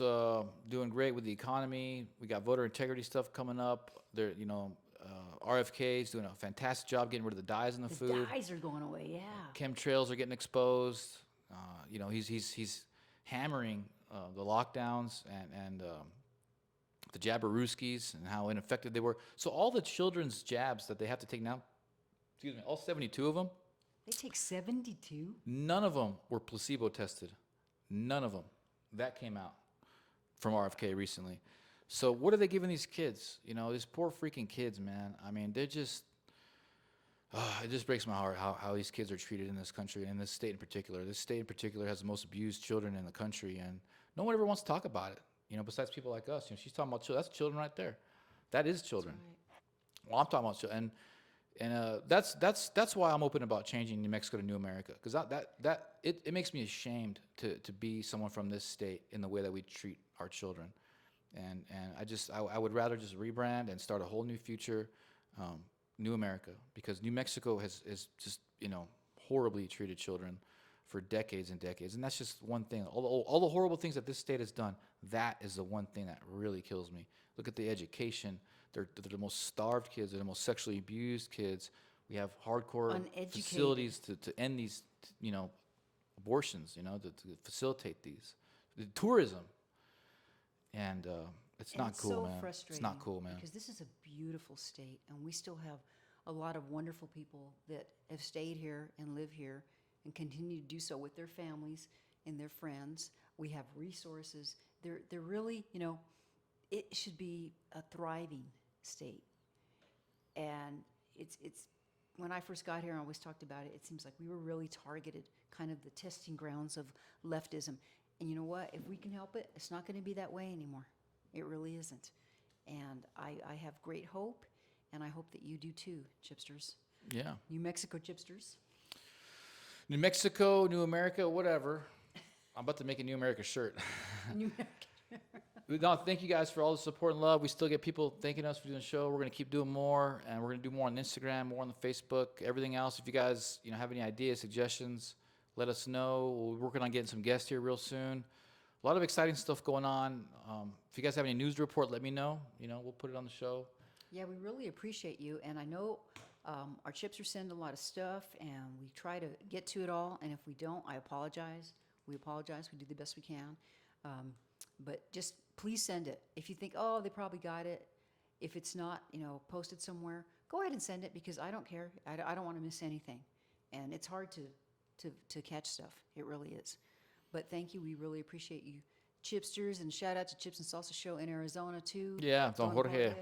Speaker 2: doing great with the economy. We got voter integrity stuff coming up. There, you know, RFK's doing a fantastic job getting rid of the dyes in the food.
Speaker 1: The dyes are going away. Yeah.
Speaker 2: Chemtrails are getting exposed. You know, he's hammering the lockdowns and the Jabberooskies and how ineffective they were. So all the children's jabs that they have to take now, excuse me, all 72 of them.
Speaker 1: They take 72?
Speaker 2: None of them were placebo tested. None of them. That came out from RFK recently. So what are they giving these kids? You know, these poor freaking kids, man. I mean, they're just, it just breaks my heart how these kids are treated in this country, and in this state in particular. This state in particular has the most abused children in the country, and no one ever wants to talk about it, you know, besides people like us. You know, she's talking about children. That's children right there. That is children.
Speaker 1: Right.
Speaker 2: Well, I'm talking about children. And that's why I'm open about changing New Mexico to New America, because it makes me ashamed to be someone from this state in the way that we treat our children. And I would rather just rebrand and start a whole new future, new America, because New Mexico has just, horribly treated children for decades and decades. And that's just one thing. All the horrible things that this state has done, that is the one thing that really kills me. Look at the education. They're the most starved kids. They're the most sexually abused kids. We have hardcore
Speaker 1: Uneducated.
Speaker 2: facilities to end these, abortions, to facilitate these. The tourism. And it's
Speaker 1: And
Speaker 2: not
Speaker 1: it's
Speaker 2: cool,
Speaker 1: so
Speaker 2: man.
Speaker 1: frustrating.
Speaker 2: It's not cool, man.
Speaker 1: Because this is a beautiful state, and we still have a lot of wonderful people that have stayed here and live here and continue to do so with their families and their friends. We have resources. They're really, it should be a thriving state. And it's when I first got here, I always talked about it. It seems like we were really targeted, kind of the testing grounds of leftism. And you know what? If we can help it, it's not going to be that way anymore. It really isn't. And I have great hope, and I hope that you do too, Chipsters.
Speaker 2: Yeah.
Speaker 1: New Mexico Chipsters.
Speaker 2: New Mexico, New America, whatever. I'm about to make a New America shirt.
Speaker 1: New America.
Speaker 2: No, thank you guys for all the support and love. We still get people thanking us for doing the show. We're going to keep doing more, and we're going to do more on Instagram, more on the Facebook, everything else. If you guys, have any ideas, suggestions, let us know. We're working on getting some guests here real soon. A lot of exciting stuff going on. If you guys have any news to report, let me know. We'll put it on the show.
Speaker 1: Yeah, we really appreciate you. And I know our Chipsters send a lot of stuff, and we try to get to it all. And if we don't, I apologize. We apologize. We do the best we can. But just please send it. If you think, oh, they probably got it. If it's not, posted somewhere, go ahead and send it, because I don't care. I don't want to miss anything. And it's hard to catch stuff. It really is. But thank you. We really appreciate you, Chipsters, and shout out to Chips and Salsa Show in Arizona too.
Speaker 2: Yeah, Don Jorge,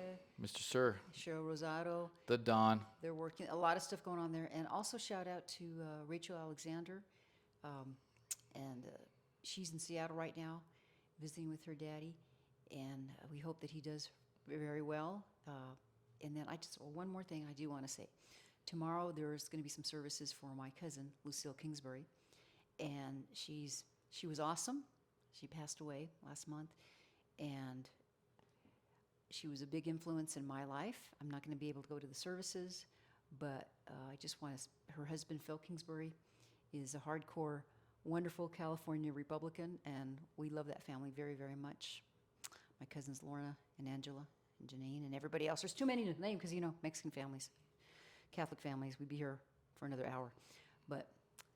Speaker 2: Mr. Sir,
Speaker 1: Cheryl Rosado.
Speaker 2: the Don.
Speaker 1: They're working a lot of stuff going on there. And also shout out to Rachel Alexander. And she's in Seattle right now, visiting with her daddy. And we hope that he does very well. And then one more thing I do want to say. Tomorrow there's going to be some services for my cousin, Lucille Kingsbury. And she was awesome. She passed away last month. And she was a big influence in my life. I'm not going to be able to go to the services, but I just want to, her husband, Phil Kingsbury, is a hardcore, wonderful California Republican, and we love that family very, very much. My cousins Lorna and Angela and Janine and everybody else. There's too many to name because, Mexican families, Catholic families, we'd be here for another hour. But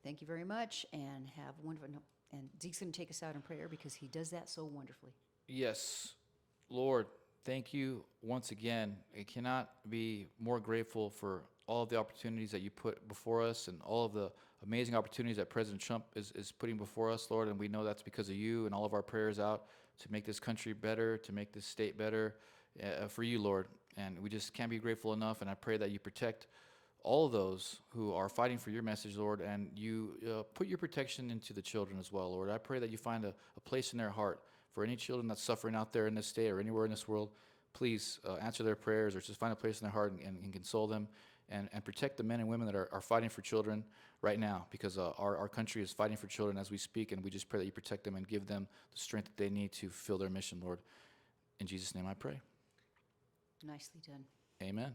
Speaker 1: thank you very much, and have a wonderful, and Zeke's going to take us out in prayer because he does that so wonderfully.
Speaker 2: Yes, Lord, thank you once again. I cannot be more grateful for all of the opportunities that you put before us and all of the amazing opportunities that President Trump is putting before us, Lord. And we know that's because of you and all of our prayers out to make this country better, to make this state better for you, Lord. And we just can't be grateful enough. And I pray that you protect all of those who are fighting for your message, Lord, and you put your protection into the children as well, Lord. I pray that you find a place in their heart for any children that's suffering out there in this state or anywhere in this world. Please answer their prayers, or just find a place in their heart and console them, and protect the men and women that are fighting for children right now, because our country is fighting for children as we speak, and we just pray that you protect them and give them the strength that they need to fulfill their mission, Lord. In Jesus' name I pray.
Speaker 1: Nicely done.
Speaker 2: Amen.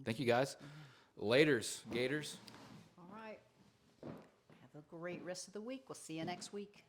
Speaker 2: Thank you, guys. Laters, Gators.
Speaker 1: All right. Have a great rest of the week. We'll see you next week.